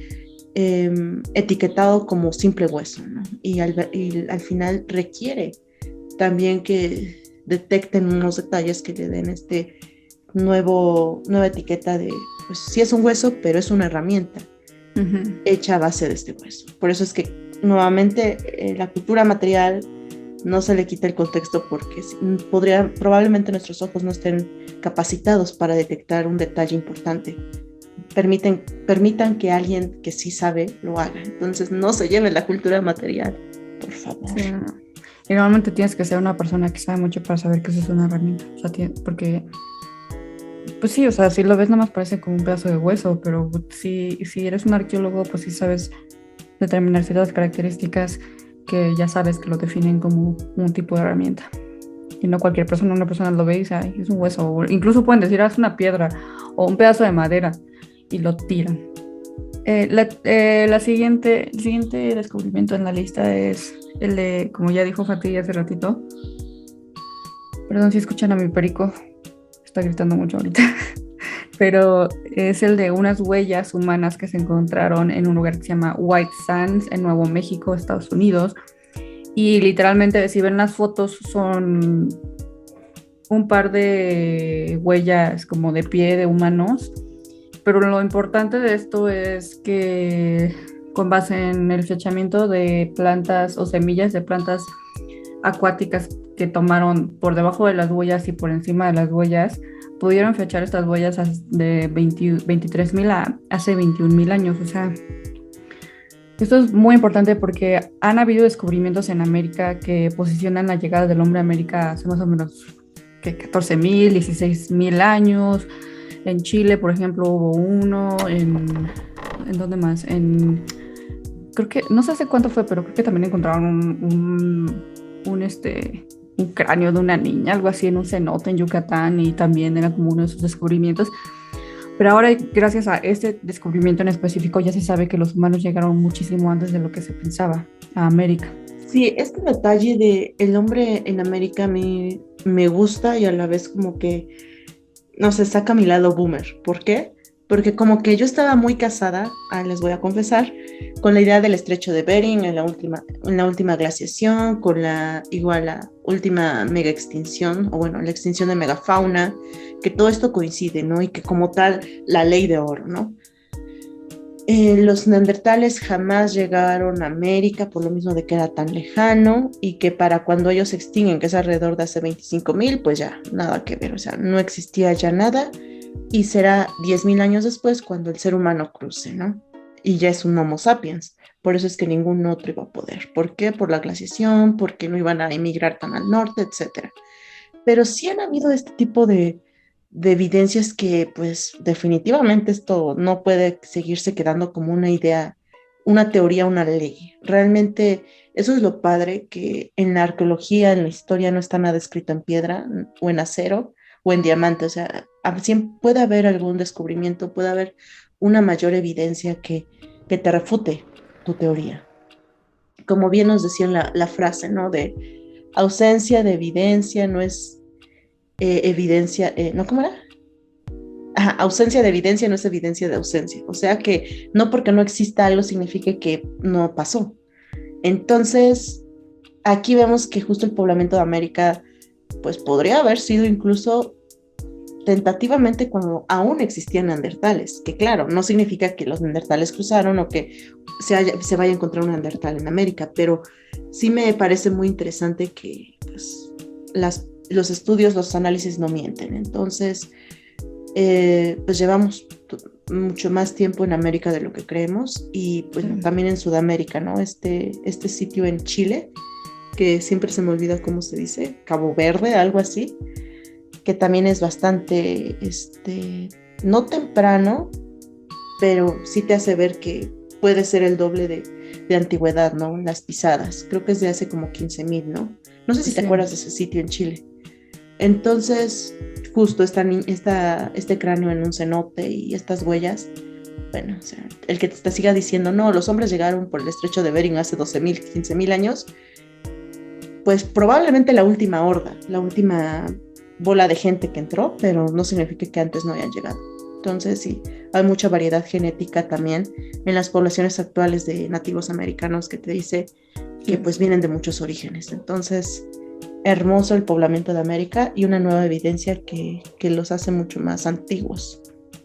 etiquetado como simple hueso, ¿no? Y al final requiere también que detecten unos detalles que le den nueva etiqueta de, pues sí es un hueso, pero es una herramienta hecha a base de este hueso. Por eso es que nuevamente la cultura material no se le quita el contexto porque probablemente nuestros ojos no estén capacitados para detectar un detalle importante. Permitan que alguien que sí sabe lo haga. Entonces no se lleve la cultura material, por favor. Sí, no. Y normalmente tienes que ser una persona que sabe mucho para saber que eso es una herramienta. O sea, porque, pues sí, o sea, si lo ves nada más parece como un pedazo de hueso, pero si eres un arqueólogo, pues sí sabes determinar ciertas características que ya sabes que lo definen como un tipo de herramienta. Y no cualquier persona, una persona lo ve y dice, ay, es un hueso. O incluso pueden decir, es una piedra o un pedazo de madera y lo tiran. El siguiente descubrimiento en la lista es el de, como ya dijo Fatih hace ratito, perdón si escuchan a mi perico, está gritando mucho ahorita, pero es el de unas huellas humanas que se encontraron en un lugar que se llama White Sands, en Nuevo México, Estados Unidos, y literalmente si ven las fotos son un par de huellas como de pie de humanos. Pero lo importante de esto es que con base en el fechamiento de plantas o semillas de plantas acuáticas que tomaron por debajo de las huellas y por encima de las huellas, pudieron fechar estas huellas de 23.000 a hace 21.000 años. O sea, esto es muy importante porque han habido descubrimientos en América que posicionan la llegada del hombre a América hace más o menos 14.000, 16.000 años. En Chile, por ejemplo, hubo uno, ¿en dónde más? Creo que, no sé hace cuánto fue, pero creo que también encontraron un cráneo de una niña, algo así, en un cenote en Yucatán, y también era como uno de sus descubrimientos. Pero ahora, gracias a este descubrimiento en específico, ya se sabe que los humanos llegaron muchísimo antes de lo que se pensaba a América. Sí, este detalle de el hombre en América me gusta y a la vez como que, no sé, saca mi lado boomer. ¿Por qué? Porque como que yo estaba muy casada, les voy a confesar, con la idea del estrecho de Bering en la última glaciación, con igual la última mega extinción, o bueno, la extinción de megafauna, que todo esto coincide, ¿no? Y que como tal, la ley de oro, ¿no? Los neandertales jamás llegaron a América por lo mismo de que era tan lejano y que para cuando ellos se extinguen, que es alrededor de hace 25.000, pues ya nada que ver, o sea, no existía ya nada y será 10.000 años después cuando el ser humano cruce, ¿no? Y ya es un Homo sapiens. Por eso es que ningún otro iba a poder. ¿Por qué? Por la glaciación, porque no iban a emigrar tan al norte, etcétera. Pero sí han habido este tipo de evidencias que pues definitivamente esto no puede seguirse quedando como una idea, una teoría, una ley. Realmente eso es lo padre, que en la arqueología, en la historia no está nada escrito en piedra o en acero o en diamante. O sea, siempre puede haber algún descubrimiento, puede haber una mayor evidencia que te refute tu teoría. Como bien nos decía la frase, ¿no? De ausencia de evidencia no es evidencia, ¿no? ¿Cómo era? Ajá, ausencia de evidencia no es evidencia de ausencia. O sea que no porque no exista algo significa que no pasó. Entonces, aquí vemos que justo el poblamiento de América, pues podría haber sido incluso tentativamente cuando aún existían neandertales, que claro, no significa que los neandertales cruzaron o que se vaya a encontrar un neandertal en América, pero sí me parece muy interesante que pues, los estudios, los análisis no mienten. Entonces, pues llevamos mucho más tiempo en América de lo que creemos y pues también en Sudamérica, ¿no? Este sitio en Chile, que siempre se me olvida cómo se dice, Cabo Verde, algo así, que también es bastante, no temprano, pero sí te hace ver que puede ser el doble de antigüedad, ¿no? Las pisadas, creo que es de hace como 15.000, ¿no? No sé si te acuerdas de ese sitio en Chile. Entonces, justo este cráneo en un cenote y estas huellas, bueno, o sea, el que te siga diciendo, no, los hombres llegaron por el estrecho de Bering hace 12.000, 15.000 años, pues probablemente la última horda, la última bola de gente que entró, pero no significa que antes no hayan llegado. Entonces, sí, hay mucha variedad genética también en las poblaciones actuales de nativos americanos que te dice que pues vienen de muchos orígenes. Entonces, hermoso el poblamiento de América y una nueva evidencia que los hace mucho más antiguos.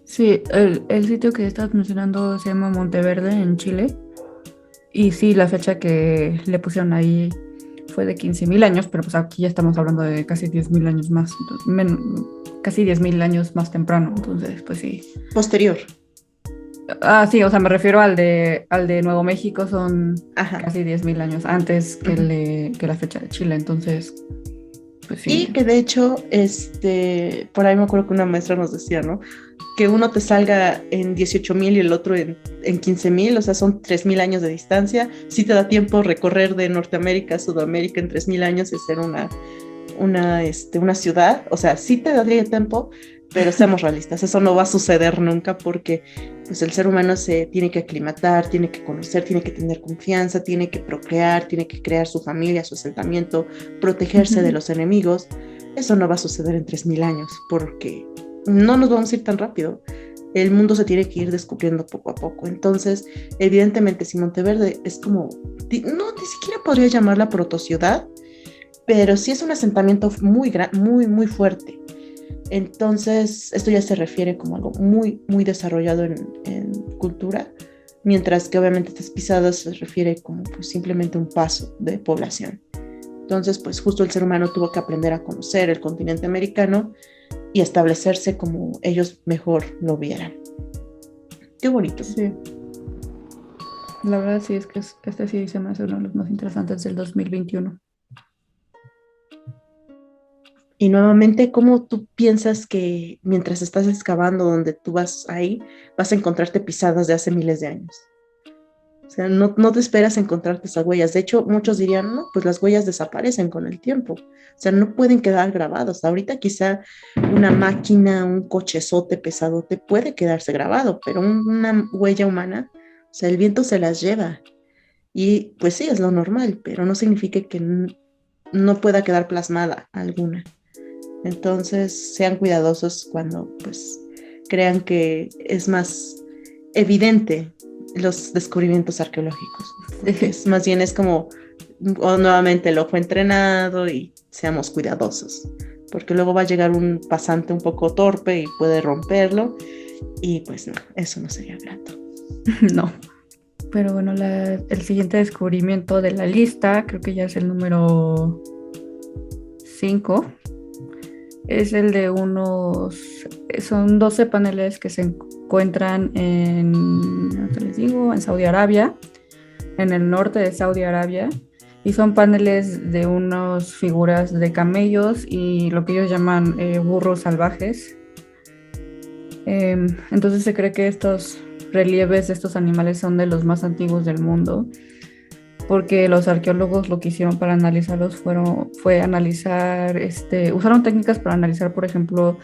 Sí, el sitio que estás mencionando se llama Monteverde en Chile. Y sí, la fecha que le pusieron ahí fue de 15.000 años, pero pues aquí ya estamos hablando de casi 10.000 años más, casi 10.000 años más temprano, entonces pues sí. Posterior. Ah, sí, o sea, me refiero al de Nuevo México, son Ajá. casi 10.000 años antes que la fecha de Chile, entonces pues sí. Y que de hecho, por ahí me acuerdo que una maestra nos decía, ¿no? Que uno te salga en 18.000 y el otro en 15.000, o sea, son 3.000 años de distancia. Sí te da tiempo recorrer de Norteamérica a Sudamérica en 3.000 años y hacer una ciudad. O sea, sí te daría tiempo, pero seamos realistas, eso no va a suceder nunca porque pues, el ser humano se tiene que aclimatar, tiene que conocer, tiene que tener confianza, tiene que procrear, tiene que crear su familia, su asentamiento, protegerse de los enemigos. Eso no va a suceder en 3.000 años porque no nos vamos a ir tan rápido. El mundo se tiene que ir descubriendo poco a poco. Entonces, evidentemente, si Monteverde es como, no, ni siquiera podría llamarla protociudad, pero sí es un asentamiento muy, muy fuerte. Entonces, esto ya se refiere como algo muy, muy desarrollado en cultura, mientras que obviamente estas pisadas se refiere como pues, simplemente un paso de población. Entonces, pues justo el ser humano tuvo que aprender a conocer el continente americano y establecerse como ellos mejor lo vieran. Qué bonito. Sí, la verdad sí es que este sí se me hace uno de los más interesantes del 2021. Y nuevamente, ¿cómo tú piensas que mientras estás excavando donde tú vas ahí, vas a encontrarte pisadas de hace miles de años? O sea, no te esperas encontrarte esas huellas. De hecho, muchos dirían, no, pues las huellas desaparecen con el tiempo. O sea, no pueden quedar grabados. Ahorita quizá una máquina, un cochezote pesadote puede quedarse grabado, pero una huella humana, o sea, el viento se las lleva. Y pues sí, es lo normal, pero no significa que no pueda quedar plasmada alguna. Entonces, sean cuidadosos cuando pues crean que es más evidente los descubrimientos arqueológicos, porque Sí. es, más bien es como nuevamente el ojo entrenado y seamos cuidadosos, porque luego va a llegar un pasante un poco torpe y puede romperlo y pues no, eso no sería grato. No. Pero bueno, el siguiente descubrimiento de la lista, creo que ya es el número 5, es el de son 12 paneles que se encuentran les digo, en Saudi Arabia, en el norte de Saudi Arabia, y son paneles de unas figuras de camellos y lo que ellos llaman burros salvajes. Entonces se cree que estos relieves de estos animales son de los más antiguos del mundo, porque los arqueólogos lo que hicieron para analizarlos fue analizar, usaron técnicas para analizar, por ejemplo,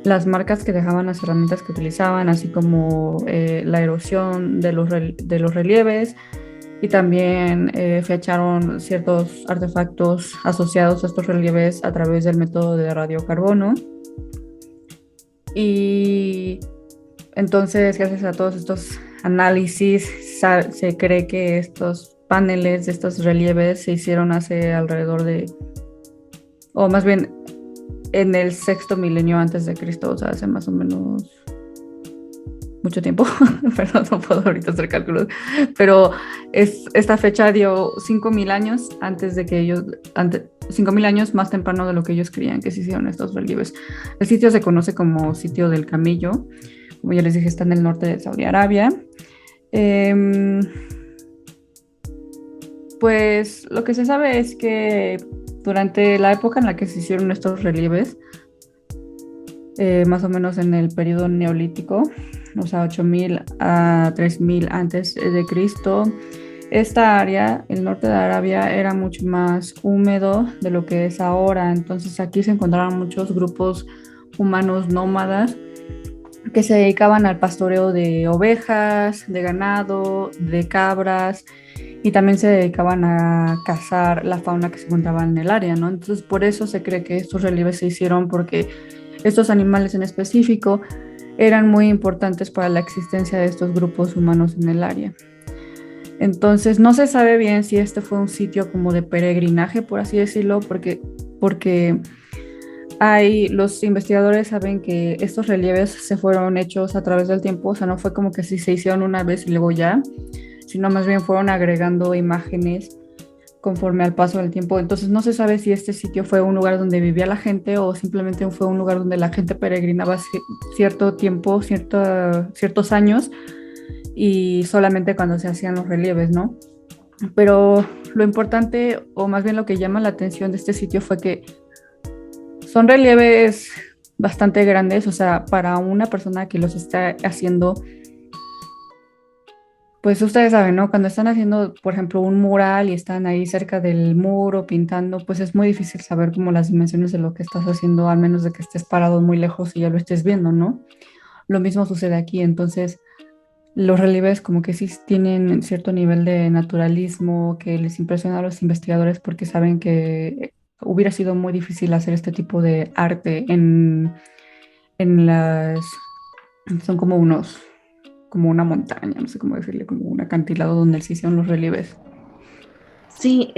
las marcas que dejaban las herramientas que utilizaban, así como la erosión de los relieves, y también fecharon ciertos artefactos asociados a estos relieves a través del método de radiocarbono. Y entonces, gracias a todos estos análisis, se cree que estos paneles de estos relieves se hicieron hace alrededor o más bien en el 6º milenio antes de Cristo, o sea, hace más o menos mucho tiempo. Perdón, no puedo ahorita hacer cálculos, pero esta fecha dio 5.000 años antes de que 5.000 años más temprano de lo que ellos creían que se hicieron estos relieves. El sitio se conoce como Sitio del Camello. Como ya les dije, está en el norte de Saudi Arabia. Pues lo que se sabe es que durante la época en la que se hicieron estos relieves, más o menos en el periodo neolítico, o sea, 8.000 a 3.000 antes de Cristo, esta área, el norte de Arabia, era mucho más húmedo de lo que es ahora. Entonces aquí se encontraban muchos grupos humanos nómadas que se dedicaban al pastoreo de ovejas, de ganado, de cabras, y también se dedicaban a cazar la fauna que se encontraba en el área, ¿no? Entonces por eso se cree que estos relieves se hicieron, porque estos animales en específico eran muy importantes para la existencia de estos grupos humanos en el área. Entonces no se sabe bien si este fue un sitio como de peregrinaje, por así decirlo, porque los investigadores saben que estos relieves se fueron hechos a través del tiempo, o sea, no fue como que si se hicieron una vez y luego ya, sino más bien fueron agregando imágenes conforme al paso del tiempo. Entonces no se sabe si este sitio fue un lugar donde vivía la gente o simplemente fue un lugar donde la gente peregrinaba cierto tiempo, ciertos años, y solamente cuando se hacían los relieves, ¿no? Pero lo importante, o más bien lo que llama la atención de este sitio, fue que son relieves bastante grandes, o sea, para una persona que los está haciendo, pues ustedes saben, ¿no? Cuando están haciendo, por ejemplo, un mural y están ahí cerca del muro pintando, pues es muy difícil saber como las dimensiones de lo que estás haciendo, al menos de que estés parado muy lejos y ya lo estés viendo, ¿no? Lo mismo sucede aquí. Entonces los relieves como que sí tienen cierto nivel de naturalismo que les impresiona a los investigadores, porque saben que hubiera sido muy difícil hacer este tipo de arte en son como una montaña, no sé cómo decirle, como un acantilado donde se hicieron los relieves. Sí,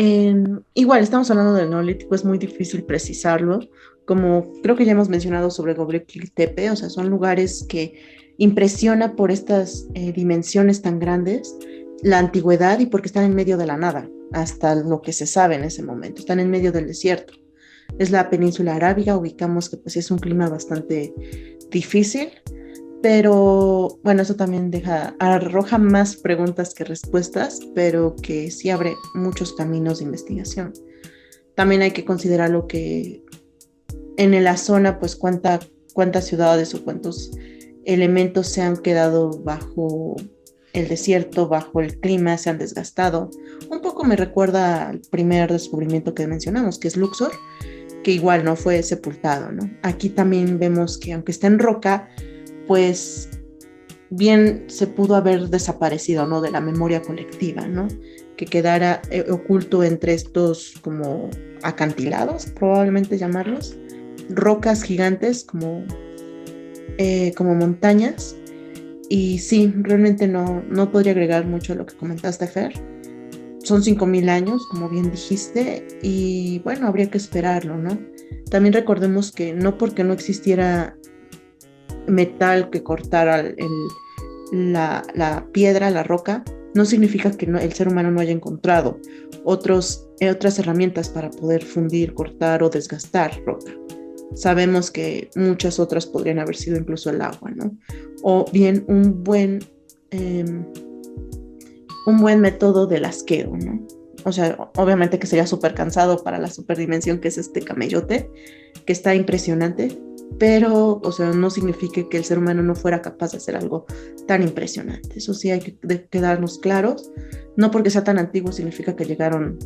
igual estamos hablando del Neolítico, es muy difícil precisarlo, como creo que ya hemos mencionado sobre Göbekli Tepe, o sea, son lugares que impresiona por estas dimensiones tan grandes, la antigüedad y porque están en medio de la nada, hasta lo que se sabe en ese momento, están en medio del desierto. Es la península arábiga, ubicamos que pues es un clima bastante difícil, pero bueno, eso también arroja más preguntas que respuestas, pero que sí abre muchos caminos de investigación. También hay que considerar lo que en la zona, pues cuántas ciudades o cuántos elementos se han quedado bajo el desierto, bajo el clima, se han desgastado. Un poco me recuerda al primer descubrimiento que mencionamos, que es Luxor, que igual no fue sepultado, ¿no? Aquí también vemos que aunque está en roca, pues bien se pudo haber desaparecido, ¿no? De la memoria colectiva, ¿no? Que quedara oculto entre estos como acantilados, probablemente llamarlos, rocas gigantes como montañas. Y sí, realmente no podría agregar mucho a lo que comentaste, Fer. Son 5,000 años, como bien dijiste, y bueno, habría que esperarlo, ¿no? También recordemos que no porque no existiera metal que cortara la piedra, la roca, no significa que el ser humano no haya encontrado otras herramientas para poder fundir, cortar o desgastar roca. Sabemos que muchas otras podrían haber sido incluso el agua, ¿no? O bien un buen método de lasqueo, ¿no? O sea, obviamente que sería súper cansado para la superdimensión que es este camellote, que está impresionante, pero, o sea, no significa que el ser humano no fuera capaz de hacer algo tan impresionante. Eso sí hay que quedarnos claros. No porque sea tan antiguo significa que llegaron,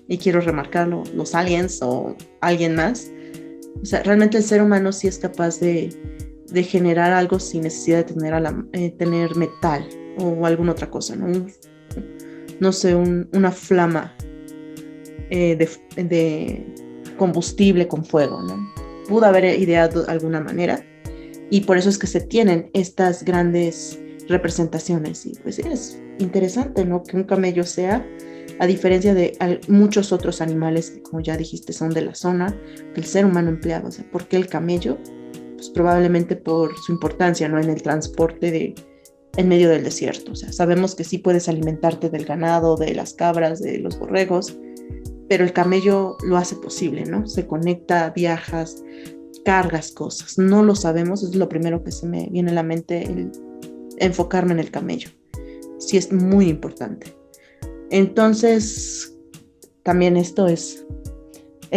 y quiero remarcarlo, los aliens o alguien más. O sea, realmente el ser humano sí es capaz de generar algo sin necesidad de tener metal o alguna otra cosa, ¿no? No sé, una flama de combustible con fuego, ¿no? Pudo haber ideado de alguna manera y por eso es que se tienen estas grandes representaciones y pues es interesante, ¿no? Que un camello sea, a diferencia de muchos otros animales que, como ya dijiste, son de la zona que el ser humano empleaba. O sea, ¿por qué el camello? Pues probablemente por su importancia, ¿no? En el transporte en medio del desierto. O sea, sabemos que sí puedes alimentarte del ganado, de las cabras, de los borregos, pero el camello lo hace posible, ¿no? Se conecta, viajas, cargas cosas. No lo sabemos, es lo primero que se me viene a la mente, el enfocarme en el camello. Sí es muy importante. Entonces, también esto es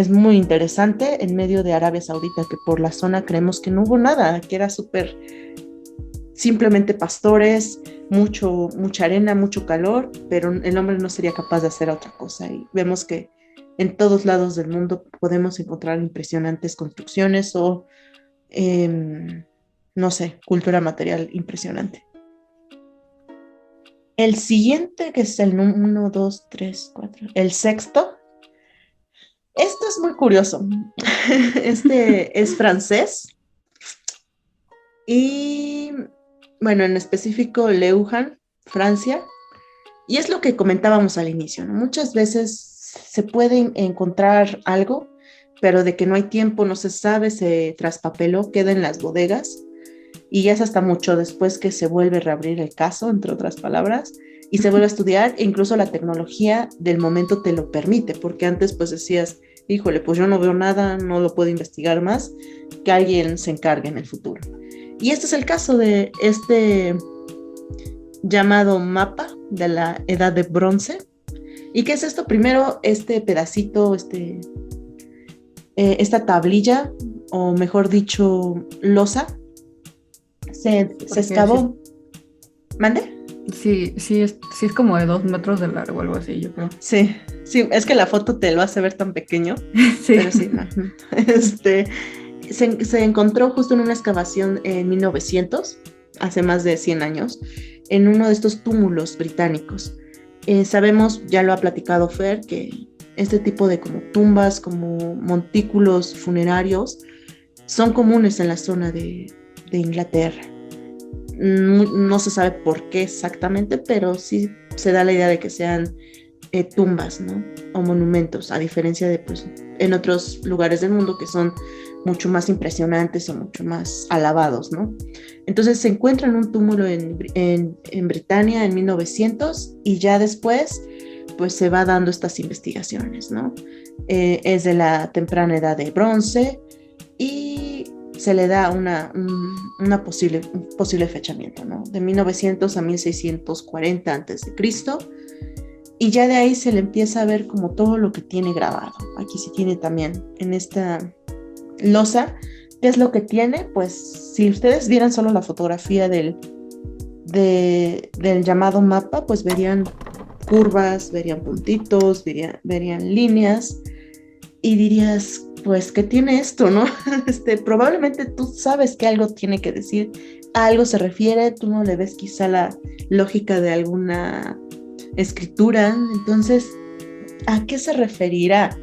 muy interesante en medio de Arabia Saudita, que por la zona creemos que no hubo nada, que era súper simplemente pastores, mucha arena, mucho calor, pero el hombre no sería capaz de hacer otra cosa. Y vemos que en todos lados del mundo podemos encontrar impresionantes construcciones o, no sé, cultura material impresionante. El siguiente, que es el 1, 2, 3, 4, el sexto. Esto es muy curioso. Este es francés. Y bueno, en específico Leuhan, Francia. Y es lo que comentábamos al inicio, ¿no? Muchas veces se puede encontrar algo, pero de que no hay tiempo, no se sabe, se traspapeló, queda en las bodegas. Y ya es hasta mucho después que se vuelve a reabrir el caso, entre otras palabras, y se vuelve a estudiar, e incluso la tecnología del momento te lo permite, porque antes pues decías, híjole, pues yo no veo nada, no lo puedo investigar más, que alguien se encargue en el futuro. Y este es el caso de este llamado mapa de la Edad de Bronce. ¿Y qué es esto? Primero, este pedacito, esta tablilla, o mejor dicho, losa, se excavó. ¿Mande? Sí, es como de 2 metros de largo, algo así, yo creo. Sí, es que la foto te lo hace ver tan pequeño, sí. Pero sí, no. Se encontró justo en una excavación en 1900, hace más de 100 años, en uno de estos túmulos británicos. Sabemos, ya lo ha platicado Fer, que este tipo de como tumbas, como montículos funerarios, son comunes en la zona de Inglaterra. No se sabe por qué exactamente, pero sí se da la idea de que sean tumbas, ¿no? O monumentos, a diferencia de pues, en otros lugares del mundo que son mucho más impresionantes o mucho más alabados, ¿no? Entonces se encuentra en un túmulo en Britania en 1900 y ya después pues se va dando estas investigaciones, ¿no? Es de la temprana edad de bronce y se le da un posible fechamiento, ¿no? De 1900 a 1640 a.C. Y ya de ahí se le empieza a ver como todo lo que tiene grabado. Aquí sí tiene también en esta losa, ¿qué es lo que tiene? Pues si ustedes vieran solo la fotografía del llamado mapa, pues verían curvas, verían puntitos, verían líneas y dirías, pues, ¿qué tiene esto, no? Probablemente tú sabes que algo tiene que decir, a algo se refiere, tú no le ves quizá la lógica de alguna escritura, entonces, ¿a qué se referirá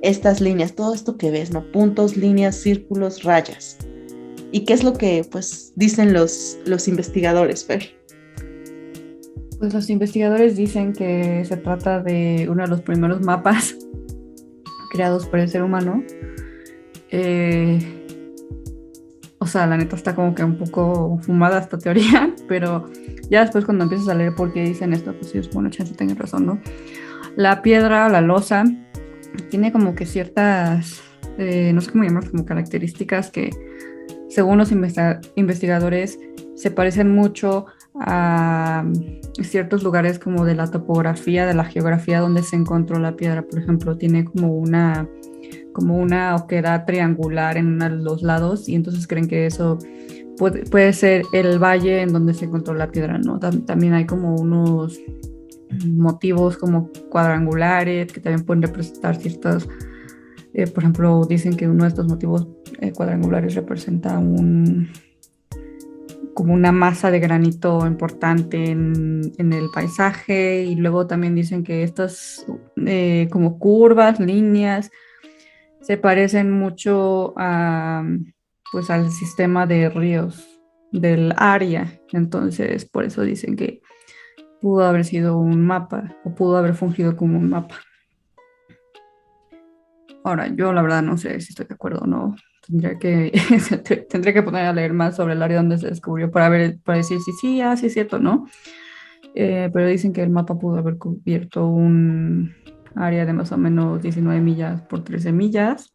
estas líneas? Todo esto que ves, ¿no? Puntos, líneas, círculos, rayas. ¿Y qué es lo que, pues, dicen los investigadores, Fer? Pues los investigadores dicen que se trata de uno de los primeros mapas creados por el ser humano. O sea, la neta está como que un poco fumada esta teoría, pero ya después cuando empiezas a leer por qué dicen esto, pues sí, es bueno, chance tengan razón, ¿no? La piedra o la losa tiene como que ciertas, no sé cómo llamarlas, como características que según los investigadores se parecen mucho a ciertos lugares como de la topografía, de la geografía donde se encontró la piedra. Por ejemplo, tiene como una oquedad triangular en uno de los lados y entonces creen que eso puede ser el valle en donde se encontró la piedra, ¿no? También hay como unos motivos como cuadrangulares que también pueden representar ciertas, por ejemplo, dicen que uno de estos motivos cuadrangulares representa como una masa de granito importante en el paisaje, y luego también dicen que estas como curvas, líneas, se parecen mucho pues al sistema de ríos del área. Entonces, por eso dicen que pudo haber sido un mapa o pudo haber fungido como un mapa. Ahora, yo la verdad no sé si estoy de acuerdo o no. Tendría que poner a leer más sobre el área donde se descubrió para decir si sí, sí es cierto, ¿no? Pero dicen que el mapa pudo haber cubierto un área de más o menos 19 millas por 13 millas.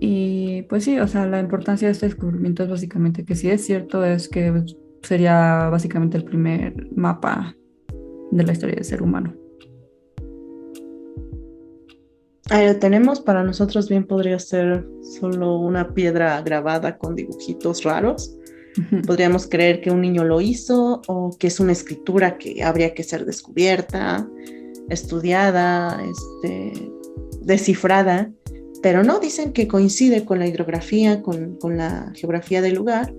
Y pues sí, o sea, la importancia de este descubrimiento es básicamente que si es cierto, es que sería básicamente el primer mapa de la historia del ser humano. Ahí lo tenemos, para nosotros bien podría ser solo una piedra grabada con dibujitos raros. Podríamos creer que un niño lo hizo o que es una escritura que habría que ser descubierta, estudiada, descifrada, pero no, dicen que coincide con la hidrografía, con la geografía del lugar.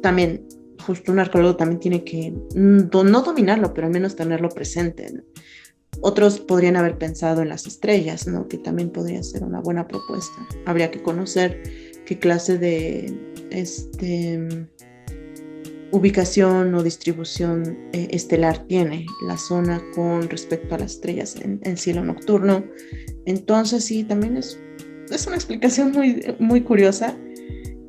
También, justo un arqueólogo también tiene que no dominarlo, pero al menos tenerlo presente, ¿no? Otros podrían haber pensado en las estrellas, ¿no? Que también podría ser una buena propuesta. Habría que conocer qué clase de ubicación o distribución estelar tiene la zona con respecto a las estrellas en el cielo nocturno. Entonces sí, también es una explicación muy, muy curiosa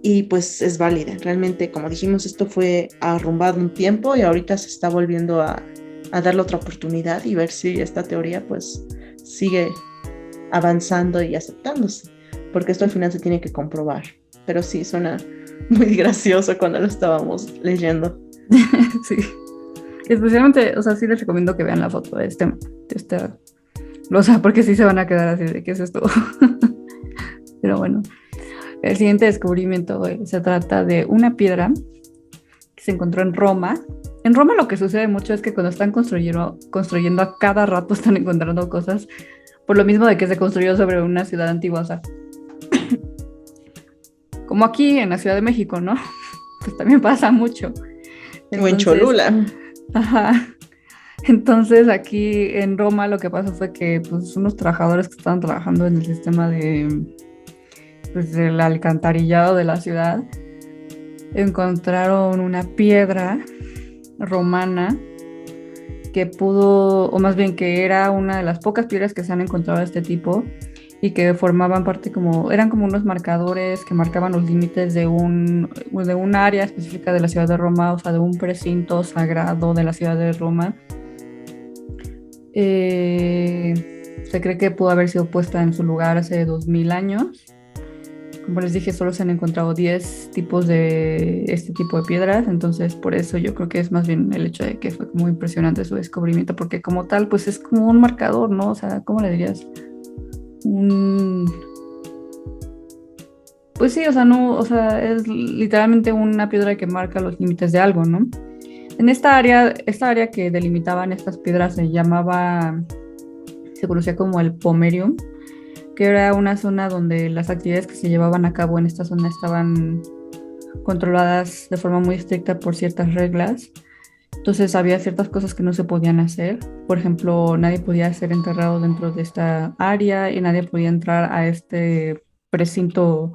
y pues es válida. Realmente, como dijimos, esto fue arrumbado un tiempo y ahorita se está volviendo a darle otra oportunidad y ver si esta teoría pues sigue avanzando y aceptándose, porque esto al final se tiene que comprobar. Pero sí, suena muy gracioso cuando lo estábamos leyendo. Sí, especialmente, o sea, sí les recomiendo que vean la foto de esta losa, porque sí se van a quedar así de ¿qué es esto? Pero bueno, el siguiente descubrimiento se trata de una piedra que se encontró en Roma. En Roma lo que sucede mucho es que cuando están construyendo a cada rato están encontrando cosas, por lo mismo de que se construyó sobre una ciudad antigua, o sea, como aquí en la Ciudad de México, ¿no? Pues también pasa mucho. Entonces, o en Cholula. Ajá. Entonces aquí en Roma lo que pasó fue que pues unos trabajadores que estaban trabajando en el sistema pues, del alcantarillado de la ciudad encontraron una piedra romana que pudo, o más bien que era una de las pocas piedras que se han encontrado de este tipo y que formaban parte eran como unos marcadores que marcaban los límites de un área específica de la ciudad de Roma, o sea, de un precinto sagrado de la ciudad de Roma. Se cree que pudo haber sido puesta en su lugar hace 2000 años. Como les dije, solo se han encontrado 10 tipos de este tipo de piedras, entonces por eso yo creo que es más bien el hecho de que fue muy impresionante su descubrimiento, porque como tal, pues es como un marcador, ¿no? O sea, ¿cómo le dirías? Pues sí, o sea, no, o sea, es literalmente una piedra que marca los límites de algo, ¿no? En esta área que delimitaban estas piedras se conocía como el Pomerium, que era una zona donde las actividades que se llevaban a cabo en esta zona estaban controladas de forma muy estricta por ciertas reglas. Entonces había ciertas cosas que no se podían hacer. Por ejemplo, nadie podía ser enterrado dentro de esta área y nadie podía entrar a este precinto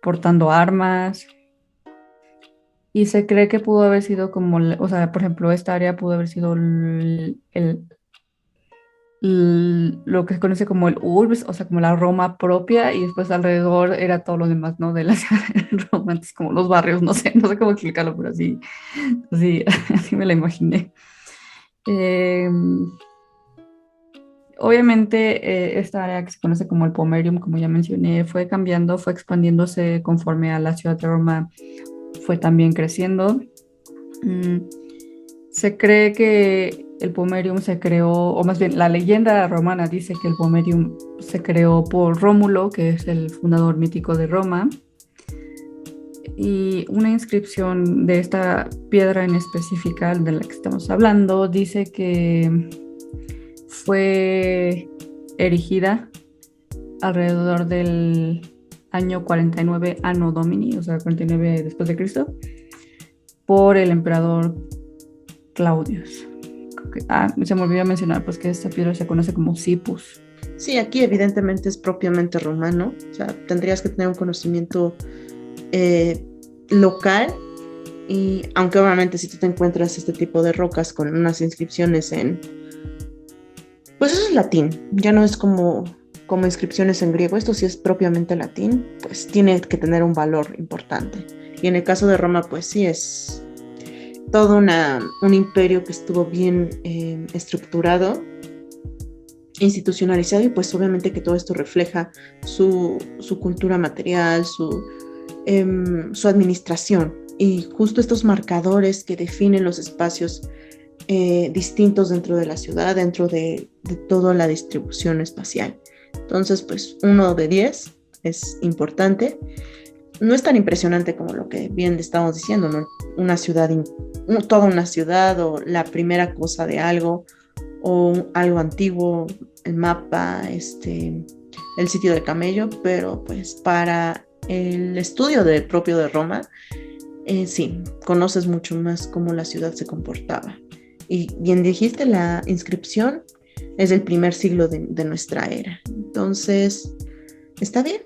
portando armas. Y se cree que pudo haber sido como, o sea, por ejemplo, esta área pudo haber sido lo que se conoce como el urbs, o sea, como la Roma propia, y después alrededor era todo lo demás, ¿no? De la ciudad de Roma, entonces como los barrios, no sé cómo explicarlo, pero así, así me la imaginé. Eh, Obviamente, esta área que se conoce como el Pomerium, como ya mencioné, fue cambiando, fue expandiéndose conforme a la ciudad de Roma fue también creciendo. Mm, Se cree que el Pomerium se creó, o más bien la leyenda romana dice que el Pomerium se creó por Rómulo, que es el fundador mítico de Roma, y una inscripción de esta piedra en específica de la que estamos hablando dice que fue erigida alrededor del año 49 Anno Domini, o sea, 49 después de Cristo, por el emperador Claudius. Se me olvidó mencionar pues que esta piedra se conoce como Cipus. Sí, aquí evidentemente es propiamente romano, o sea, tendrías que tener un conocimiento eh, local y aunque obviamente si tú te encuentras este tipo de rocas con unas inscripciones pues eso es latín, ya no es como inscripciones en griego, esto sí es propiamente latín, pues tiene que tener un valor importante. Y en el caso de Roma, pues sí es todo un imperio que estuvo bien estructurado, institucionalizado y pues obviamente que todo esto refleja su cultura material, su administración y justo estos marcadores que definen los espacios distintos dentro de la ciudad, dentro de toda la distribución espacial. Entonces, pues 1 de 10 es importante. No es tan impresionante como lo que bien le estamos diciendo, ¿no? Una ciudad, toda una ciudad o la primera cosa de algo o algo antiguo, el mapa, el sitio del camello, pero pues para el estudio propio de Roma, sí, conoces mucho más cómo la ciudad se comportaba. Y bien dijiste, la inscripción es del primer siglo de nuestra era. Entonces, está bien,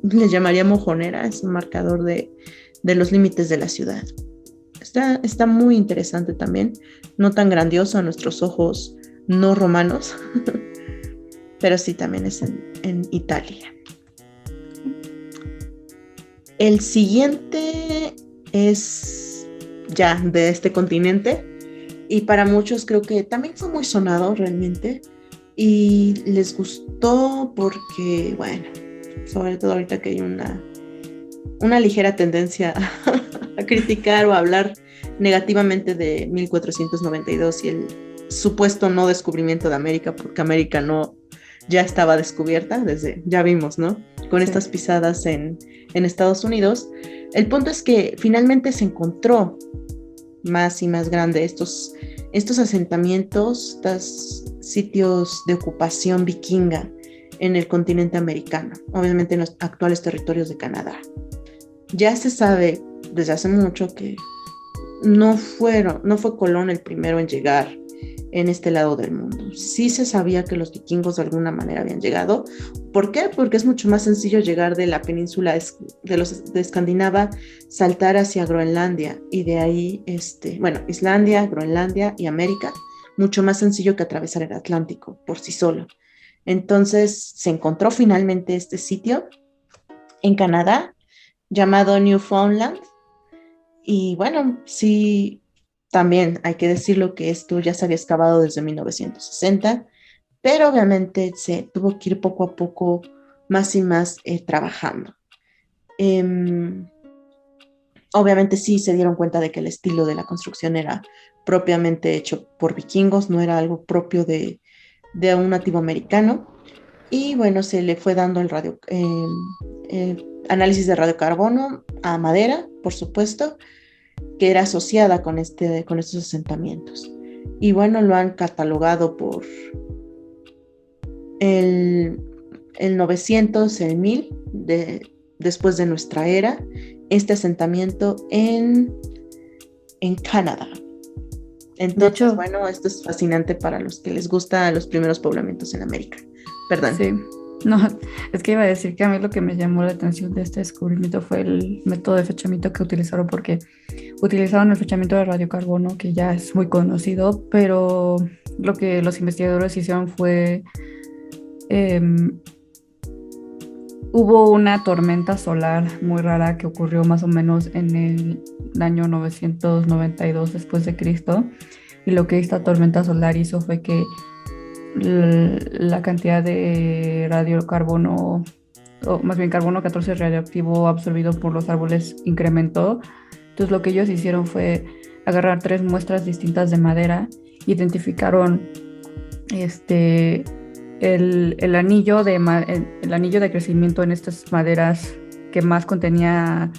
le llamaría mojonera, es un marcador de los límites de la ciudad. Está muy interesante también, no tan grandioso a nuestros ojos no romanos, pero sí también es en Italia. El siguiente es ya de este continente y para muchos creo que también fue muy sonado realmente y les gustó porque, bueno, sobre todo ahorita que hay una ligera tendencia a criticar o a hablar negativamente de 1492 y el supuesto no descubrimiento de América, porque América no ya estaba descubierta, ya vimos, ¿no? Con estas pisadas en Estados Unidos. El punto es que finalmente se encontró más y más grande estos asentamientos, estos sitios de ocupación vikinga en el continente americano, obviamente en los actuales territorios de Canadá. Ya se sabe desde hace mucho que no fue Colón el primero en llegar en este lado del mundo. Sí se sabía que los vikingos de alguna manera habían llegado. ¿Por qué? Porque es mucho más sencillo llegar de la península de Escandinava, saltar hacia Groenlandia y de ahí, Islandia, Groenlandia y América, mucho más sencillo que atravesar el Atlántico por sí solo. Entonces se encontró finalmente este sitio en Canadá llamado Newfoundland y bueno, sí, también hay que decirlo que esto ya se había excavado desde 1960, pero obviamente se tuvo que ir poco a poco más y más trabajando. Obviamente sí se dieron cuenta de que el estilo de la construcción era propiamente hecho por vikingos, no era algo propio de un nativo americano. y bueno, se le fue dando análisis de radiocarbono a madera, por supuesto, que era asociada con estos asentamientos. Y bueno, lo han catalogado por el, el 900, el 1000 después de nuestra era, este asentamiento en Canadá. De Entonces, hecho, bueno, esto es fascinante para los que les gustan los primeros poblamientos en América. Perdón. sí. No, es que iba a decir que a mí lo que me llamó la atención de este descubrimiento fue el método de fechamiento que utilizaron, porque utilizaron el fechamiento de radiocarbono, que ya es muy conocido, pero lo que los investigadores hicieron fue, hubo una tormenta solar muy rara que ocurrió más o menos en el año 992 después de Cristo, y lo que esta tormenta solar hizo fue que la cantidad de radiocarbono, o más bien carbono 14 radioactivo absorbido por los árboles incrementó. Entonces lo que ellos hicieron fue agarrar 3 muestras distintas de madera, identificaron el anillo el anillo de crecimiento en estas maderas que más contenía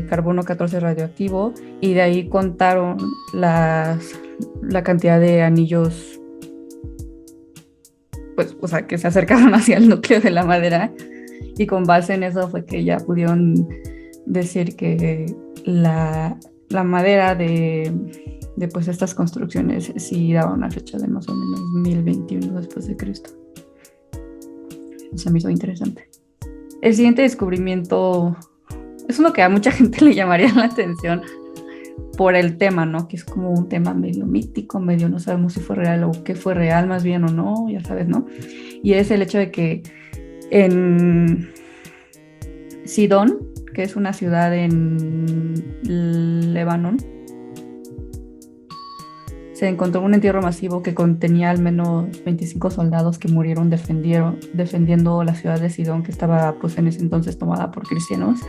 carbono 14 radioactivo, y de ahí contaron la cantidad de anillos, pues, o sea, que se acercaron hacia el núcleo de la madera, y con base en eso fue que ya pudieron decir que la madera de pues estas construcciones sí daba una fecha de más o menos 1021 después de Cristo. Eso me hizo interesante. El siguiente descubrimiento es uno que a mucha gente le llamaría la atención por el tema, ¿no? Que es como un tema medio mítico, medio no sabemos si fue real o qué fue real más bien o no, ya sabes, ¿no? Y es el hecho de que en Sidón, que es una ciudad en Líbano, se encontró un entierro masivo que contenía al menos 25 soldados que murieron defendiendo la ciudad de Sidón, que estaba pues en ese entonces tomada por cristianos.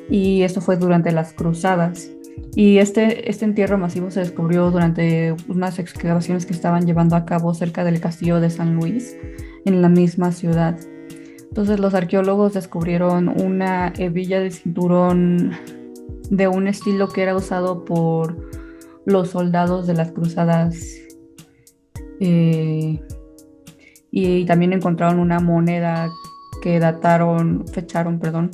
Y esto fue durante las cruzadas. Y este entierro masivo se descubrió durante unas excavaciones que estaban llevando a cabo cerca del castillo de San Luis, en la misma ciudad. Entonces los arqueólogos descubrieron una hebilla de cinturón de un estilo que era usado por los soldados de las cruzadas, y también encontraron una moneda que fecharon, perdón,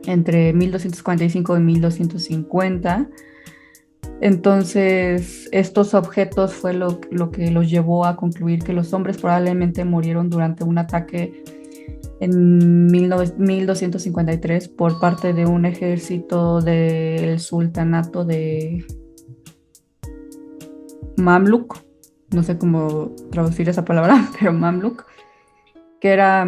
entre 1245 y 1250. Entonces, estos objetos fue lo que los llevó a concluir que los hombres probablemente murieron durante un ataque en 1253 por parte de un ejército del sultanato de Mamluk, no sé cómo traducir esa palabra, pero Mamluk, que era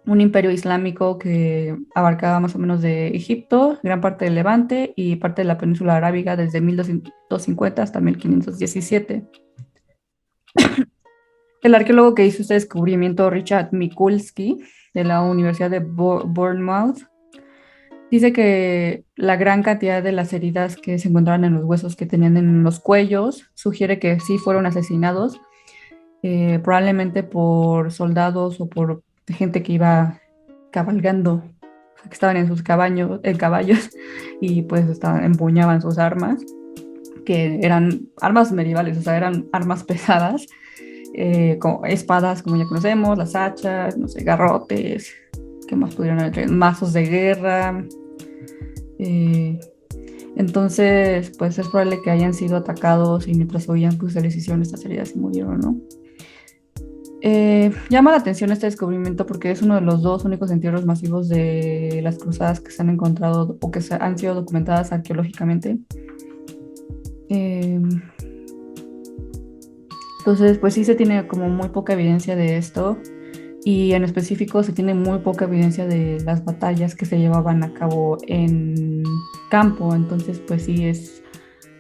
un imperio islámico que abarcaba más o menos de Egipto, gran parte del Levante y parte de la península arábiga desde 1250 hasta 1517. El arqueólogo que hizo este descubrimiento, Richard Mikulski, de la Universidad de Bournemouth, dice que la gran cantidad de las heridas que se encontraban en los huesos que tenían en los cuellos sugiere que sí fueron asesinados, probablemente por soldados o por gente que iba cabalgando, o sea, que estaban en sus caballos y pues empuñaban sus armas, que eran armas medievales, o sea, eran armas pesadas, como espadas, como ya conocemos, las hachas, no sé, garrotes, ¿qué más pudieron haber? Mazos de guerra. Entonces, pues es probable que hayan sido atacados y mientras huían, pues se les hicieron estas heridas y murieron, ¿no? Llama la atención este descubrimiento porque es uno de los 2 únicos entierros masivos de las cruzadas que se han encontrado o que han sido documentadas arqueológicamente. Entonces, pues sí se tiene como muy poca evidencia de esto, y en específico se tiene muy poca evidencia de las batallas que se llevaban a cabo en campo. Entonces, pues sí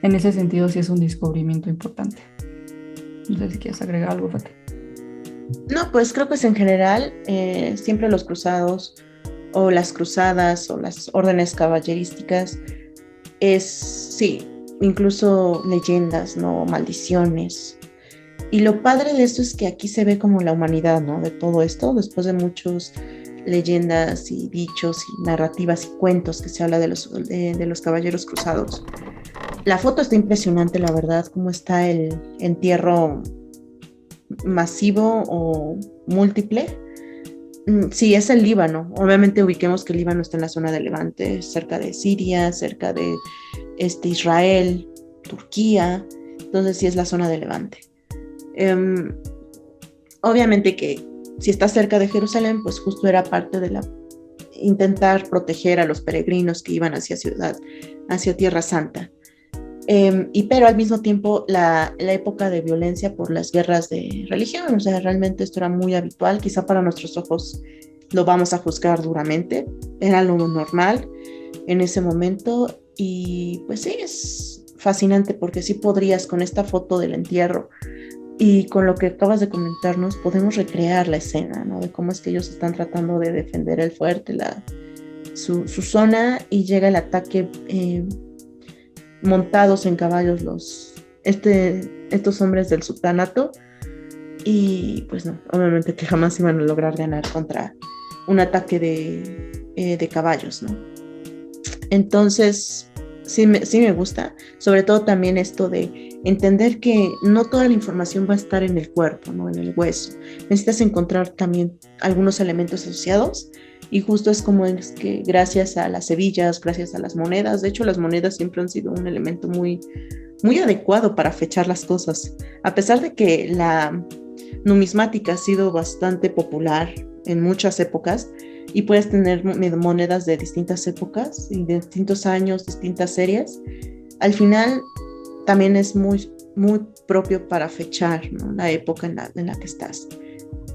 en ese sentido sí es un descubrimiento importante. No sé si quieres agregar algo, Fati. No, pues creo que es en general, siempre los cruzados o las cruzadas o las órdenes caballerísticas sí, incluso leyendas, ¿no? Maldiciones. Y lo padre de esto es que aquí se ve como la humanidad, ¿no? De todo esto, después de muchos leyendas y dichos y narrativas y cuentos que se habla de los caballeros cruzados. La foto está impresionante, la verdad, cómo está el entierro masivo o múltiple. Sí, es el Líbano. Obviamente ubiquemos que el Líbano está en la zona de Levante, cerca de Siria, cerca de Israel, Turquía. Entonces sí es la zona de Levante. Obviamente que si está cerca de Jerusalén, pues justo era parte de intentar proteger a los peregrinos que iban hacia Tierra Santa. Pero al mismo tiempo la época de violencia por las guerras de religión, o sea, realmente esto era muy habitual, quizá para nuestros ojos lo vamos a juzgar duramente, era lo normal en ese momento y pues sí, es fascinante porque sí podrías con esta foto del entierro y con lo que acabas de comentarnos podemos recrear la escena, ¿no? De cómo es que ellos están tratando de defender el fuerte, su zona y llega el ataque montados en caballos estos hombres del sultanato y pues no, obviamente que jamás iban a lograr ganar contra un ataque de caballos, ¿no? Entonces sí me gusta, sobre todo también esto de entender que no toda la información va a estar en el cuerpo, ¿no? En el hueso. Necesitas encontrar también algunos elementos asociados y justo es como es que gracias a las hebillas, gracias a las monedas, de hecho las monedas siempre han sido un elemento muy, muy adecuado para fechar las cosas. A pesar de que la numismática ha sido bastante popular en muchas épocas y puedes tener monedas de distintas épocas y de distintos años, distintas series, al final también es muy, muy propio para fechar, ¿no? La época en la que estás.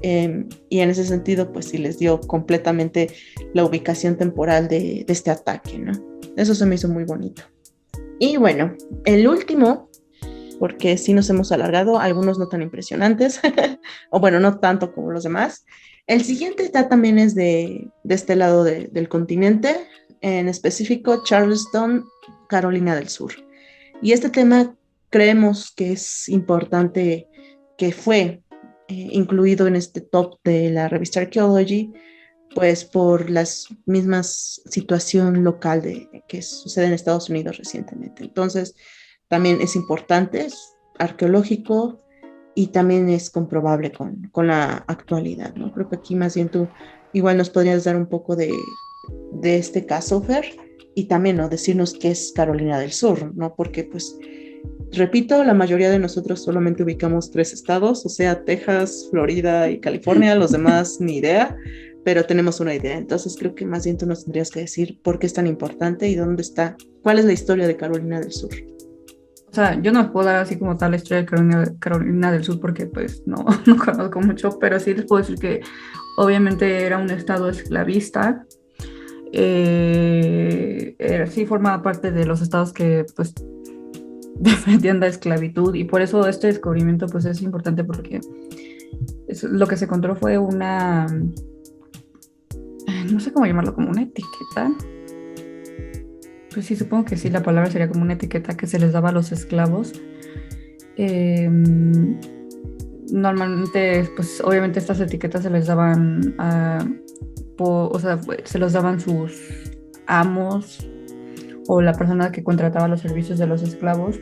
Y en ese sentido, pues sí les dio completamente la ubicación temporal de este ataque, ¿no? Eso se me hizo muy bonito. Y bueno, el último, porque sí nos hemos alargado, algunos no tan impresionantes, o bueno, no tanto como los demás. El siguiente también es de este lado del continente, en específico Charleston, Carolina del Sur. Y este tema creemos que es importante, que fue incluido en este top de la revista Archaeology, pues por las mismas situación local que sucede en Estados Unidos recientemente. Entonces, también es importante, es arqueológico y también es comprobable con la actualidad, ¿no? Creo que aquí más bien tú igual nos podrías dar un poco de este caso, Fer, y también, ¿no? Decirnos qué es Carolina del Sur, ¿no? Porque, pues, repito, la mayoría de nosotros solamente ubicamos 3 estados, o sea, Texas, Florida y California, los demás ni idea, pero tenemos una idea. Entonces creo que más bien tú nos tendrías que decir por qué es tan importante y dónde está, cuál es la historia de Carolina del Sur. O sea, yo no puedo dar así como tal la historia de Carolina del Sur porque pues no conozco mucho, pero sí les puedo decir que obviamente era un estado esclavista. Sí formaba parte de los estados que pues defendían la esclavitud y por eso este descubrimiento pues es importante porque lo que se encontró fue una, no sé cómo llamarlo, como una etiqueta. Pues sí, supongo que sí, la palabra sería como una etiqueta que se les daba a los esclavos. Normalmente, pues obviamente estas etiquetas se les daban o sea, se los daban sus amos o la persona que contrataba los servicios de los esclavos.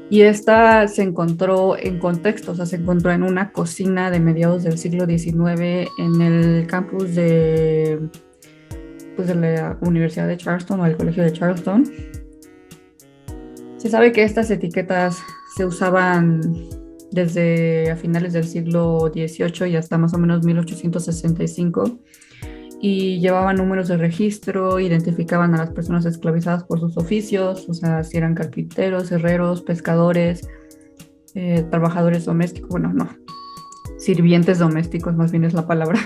Y esta se encontró en contexto, o sea, se encontró en una cocina de mediados del siglo XIX en el campus de la Universidad de Charleston o el Colegio de Charleston. Se sabe que estas etiquetas se usaban desde a finales del siglo XVIII y hasta más o menos 1865 y llevaban números de registro, identificaban a las personas esclavizadas por sus oficios, o sea, si eran carpinteros, herreros, pescadores, trabajadores domésticos, bueno, no, sirvientes domésticos más bien es la palabra.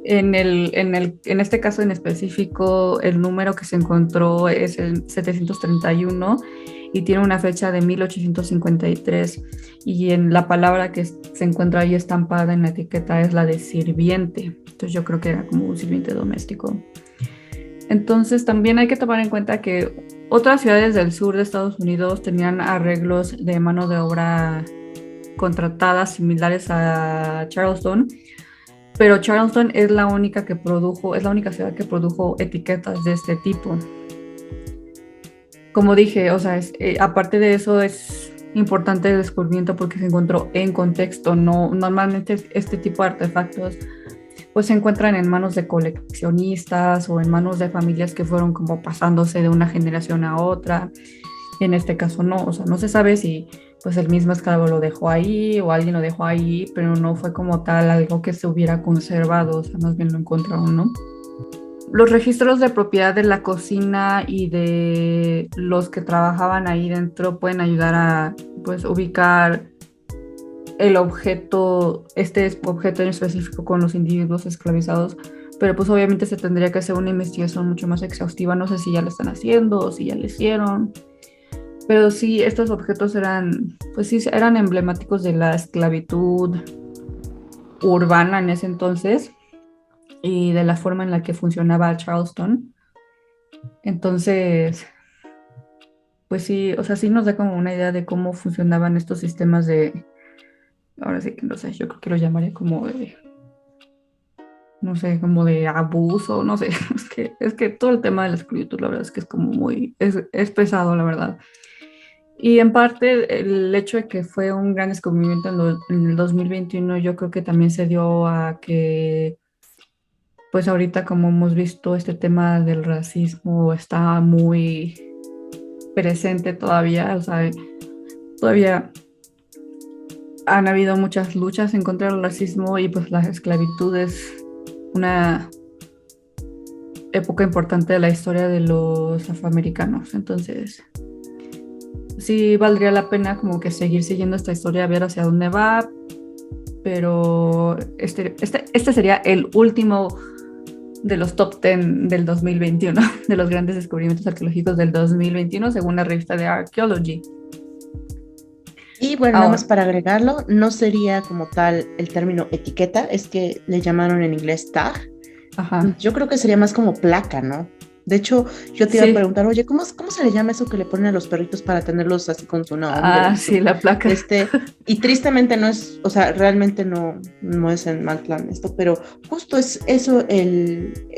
En este caso en específico, el número que se encontró es el 731 y tiene una fecha de 1853 y en la palabra que se encuentra ahí estampada en la etiqueta es la de sirviente. Entonces yo creo que era como un sirviente doméstico. Entonces también hay que tomar en cuenta que otras ciudades del sur de Estados Unidos tenían arreglos de mano de obra contratadas similares a Charleston, pero Charleston es la única ciudad que produjo etiquetas de este tipo. Como dije, o sea, aparte de eso es importante el descubrimiento porque se encontró en contexto, no normalmente este tipo de artefactos pues se encuentran en manos de coleccionistas o en manos de familias que fueron como pasándose de una generación a otra. En este caso no, o sea, no se sabe si pues el mismo esclavo lo dejó ahí o alguien lo dejó ahí, pero no fue como tal algo que se hubiera conservado, o sea, más bien lo encontraron, ¿no? Los registros de propiedad de la cocina y de los que trabajaban ahí dentro pueden ayudar a pues ubicar el objeto, este objeto en específico con los individuos esclavizados, pero pues obviamente se tendría que hacer una investigación mucho más exhaustiva, no sé si ya lo están haciendo o si ya lo hicieron, pero sí, estos objetos eran, pues sí, eran emblemáticos de la esclavitud urbana en ese entonces y de la forma en la que funcionaba Charleston. Entonces, pues sí, o sea, sí nos da como una idea de cómo funcionaban estos sistemas de, ahora sí que no sé, yo creo que lo llamaría como de, no sé, como de abuso, no sé, es que todo el tema de la esclavitud, la verdad es que es como muy, es pesado, la verdad. Y en parte el hecho de que fue un gran descubrimiento en el 2021, yo creo que también se dio a que, pues ahorita como hemos visto, este tema del racismo está muy presente todavía, o sea, todavía han habido muchas luchas en contra del racismo y pues la esclavitud es una época importante de la historia de los afroamericanos. Entonces, sí valdría la pena como que seguir siguiendo esta historia, ver hacia dónde va, pero este sería el último de los top 10 del 2021, de los grandes descubrimientos arqueológicos del 2021, según la revista de Archaeology. Y bueno, nada más para agregarlo, no sería como tal el término etiqueta, es que le llamaron en inglés tag. Ajá. Yo creo que sería más como placa, ¿no? De hecho, yo te iba a preguntar, oye, ¿cómo se le llama eso que le ponen a los perritos para tenerlos así con su nombre? Ah, sí, la placa. Y tristemente no es, o sea, realmente no es en mal plan esto, pero justo es eso,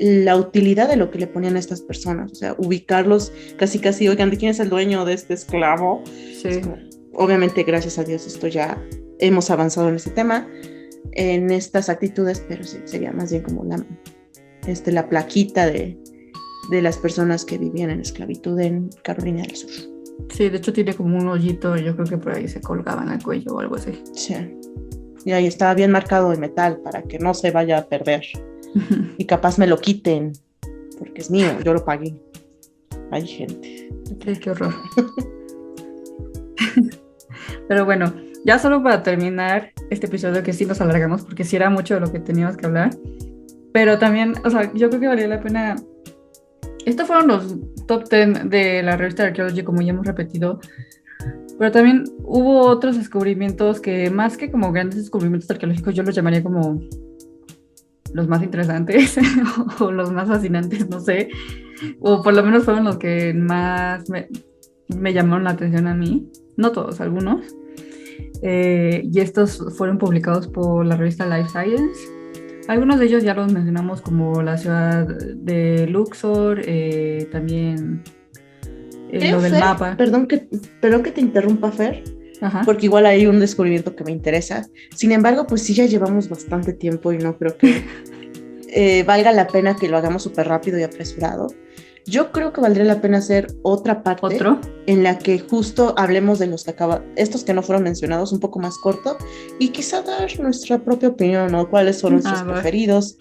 la utilidad de lo que le ponían a estas personas, o sea, ubicarlos casi, oigan, ¿de quién es el dueño de este esclavo? Sí. Obviamente, gracias a Dios, esto ya hemos avanzado en este tema, en estas actitudes, pero sí, sería más bien como la plaquita de las personas que vivían en esclavitud en Carolina del Sur. Sí, de hecho tiene como un hoyito, yo creo que por ahí se colgaba en el cuello o algo así. Sí. Y ahí estaba bien marcado en metal para que no se vaya a perder. Y capaz me lo quiten, porque es mío, yo lo pagué. Hay gente. Sí, qué horror. Pero bueno, ya solo para terminar este episodio, que sí nos alargamos porque sí era mucho de lo que teníamos que hablar, pero también, o sea, yo creo que valía la pena. Estos fueron los top 10 de la revista Archaeology, como ya hemos repetido, pero también hubo otros descubrimientos que más que como grandes descubrimientos arqueológicos, yo los llamaría como los más interesantes o los más fascinantes, no sé, o por lo menos fueron los que más me llamaron la atención a mí, no todos, algunos, y estos fueron publicados por la revista Life Science. Algunos de ellos ya los mencionamos, como la ciudad de Luxor, también lo del mapa. Perdón que te interrumpa, Fer, ajá, porque igual hay un descubrimiento que me interesa. Sin embargo, pues sí, ya llevamos bastante tiempo y no creo que valga la pena que lo hagamos súper rápido y apresurado. Yo creo que valdría la pena hacer otra parte en la que justo hablemos de los que estos que no fueron mencionados, un poco más corto, y quizá dar nuestra propia opinión, ¿no? ¿Cuáles son nuestros preferidos?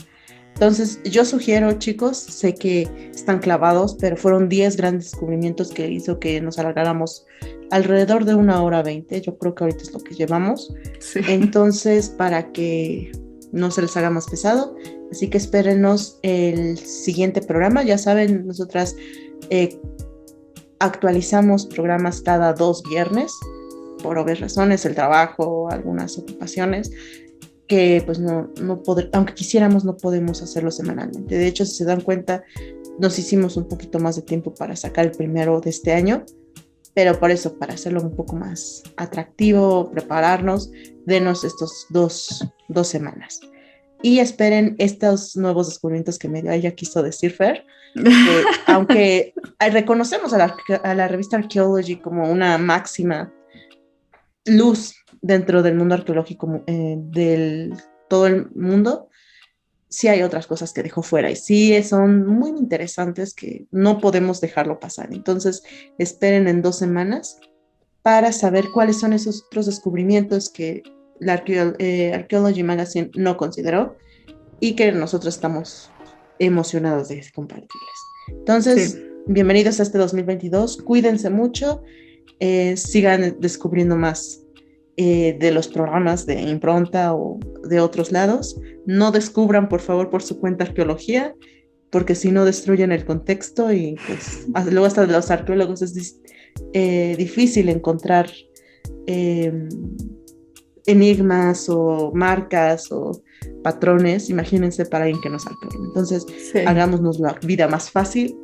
Entonces, yo sugiero, chicos, sé que están clavados, pero fueron 10 grandes descubrimientos que hizo que nos alargáramos alrededor de 1:20. Yo creo que ahorita es lo que llevamos. Sí. Entonces, para que no se les haga más pesado, así que espérenos el siguiente programa. Ya saben, nosotras actualizamos programas cada 2 viernes, por obvias razones, el trabajo, algunas ocupaciones, que pues aunque quisiéramos, no podemos hacerlo semanalmente. De hecho, si se dan cuenta, nos hicimos un poquito más de tiempo para sacar el primero de este año, pero por eso, para hacerlo un poco más atractivo, prepararnos, denos estos dos semanas. Y esperen estos nuevos descubrimientos que medio ella quiso decir, Fer, que aunque reconocemos a la revista Archaeology como una máxima luz dentro del mundo arqueológico del todo el mundo, sí hay otras cosas que dejó fuera y sí son muy interesantes que no podemos dejarlo pasar. Entonces, esperen en 2 semanas para saber cuáles son esos otros descubrimientos que la Archaeology Magazine no consideró y que nosotros estamos emocionados de compartirles. Entonces, sí. Bienvenidos a este 2022, cuídense mucho, sigan descubriendo más de los programas de Impronta o de otros lados. No descubran, por favor, por su cuenta arqueología, porque si no destruyen el contexto y pues luego hasta de los arqueólogos es difícil encontrar enigmas o marcas o patrones, imagínense para alguien que no es arqueólogo. Entonces, sí. Hagámonos la vida más fácil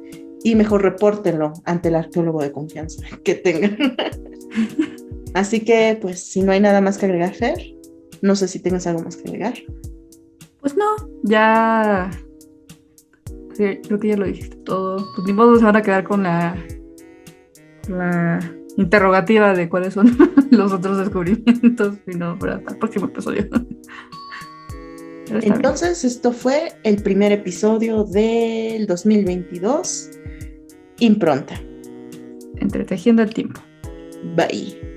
y mejor repórtenlo ante el arqueólogo de confianza que tengan. Así que, pues, si no hay nada más que agregar, Fer, no sé si tengas algo más que agregar. Pues no, ya creo que ya lo dijiste todo. Pues ni modo se van a quedar con la interrogativa de cuáles son los otros descubrimientos, sino para el próximo episodio. Entonces, esto fue el primer episodio del 2022, Impronta. Entretejiendo el tiempo. Bye.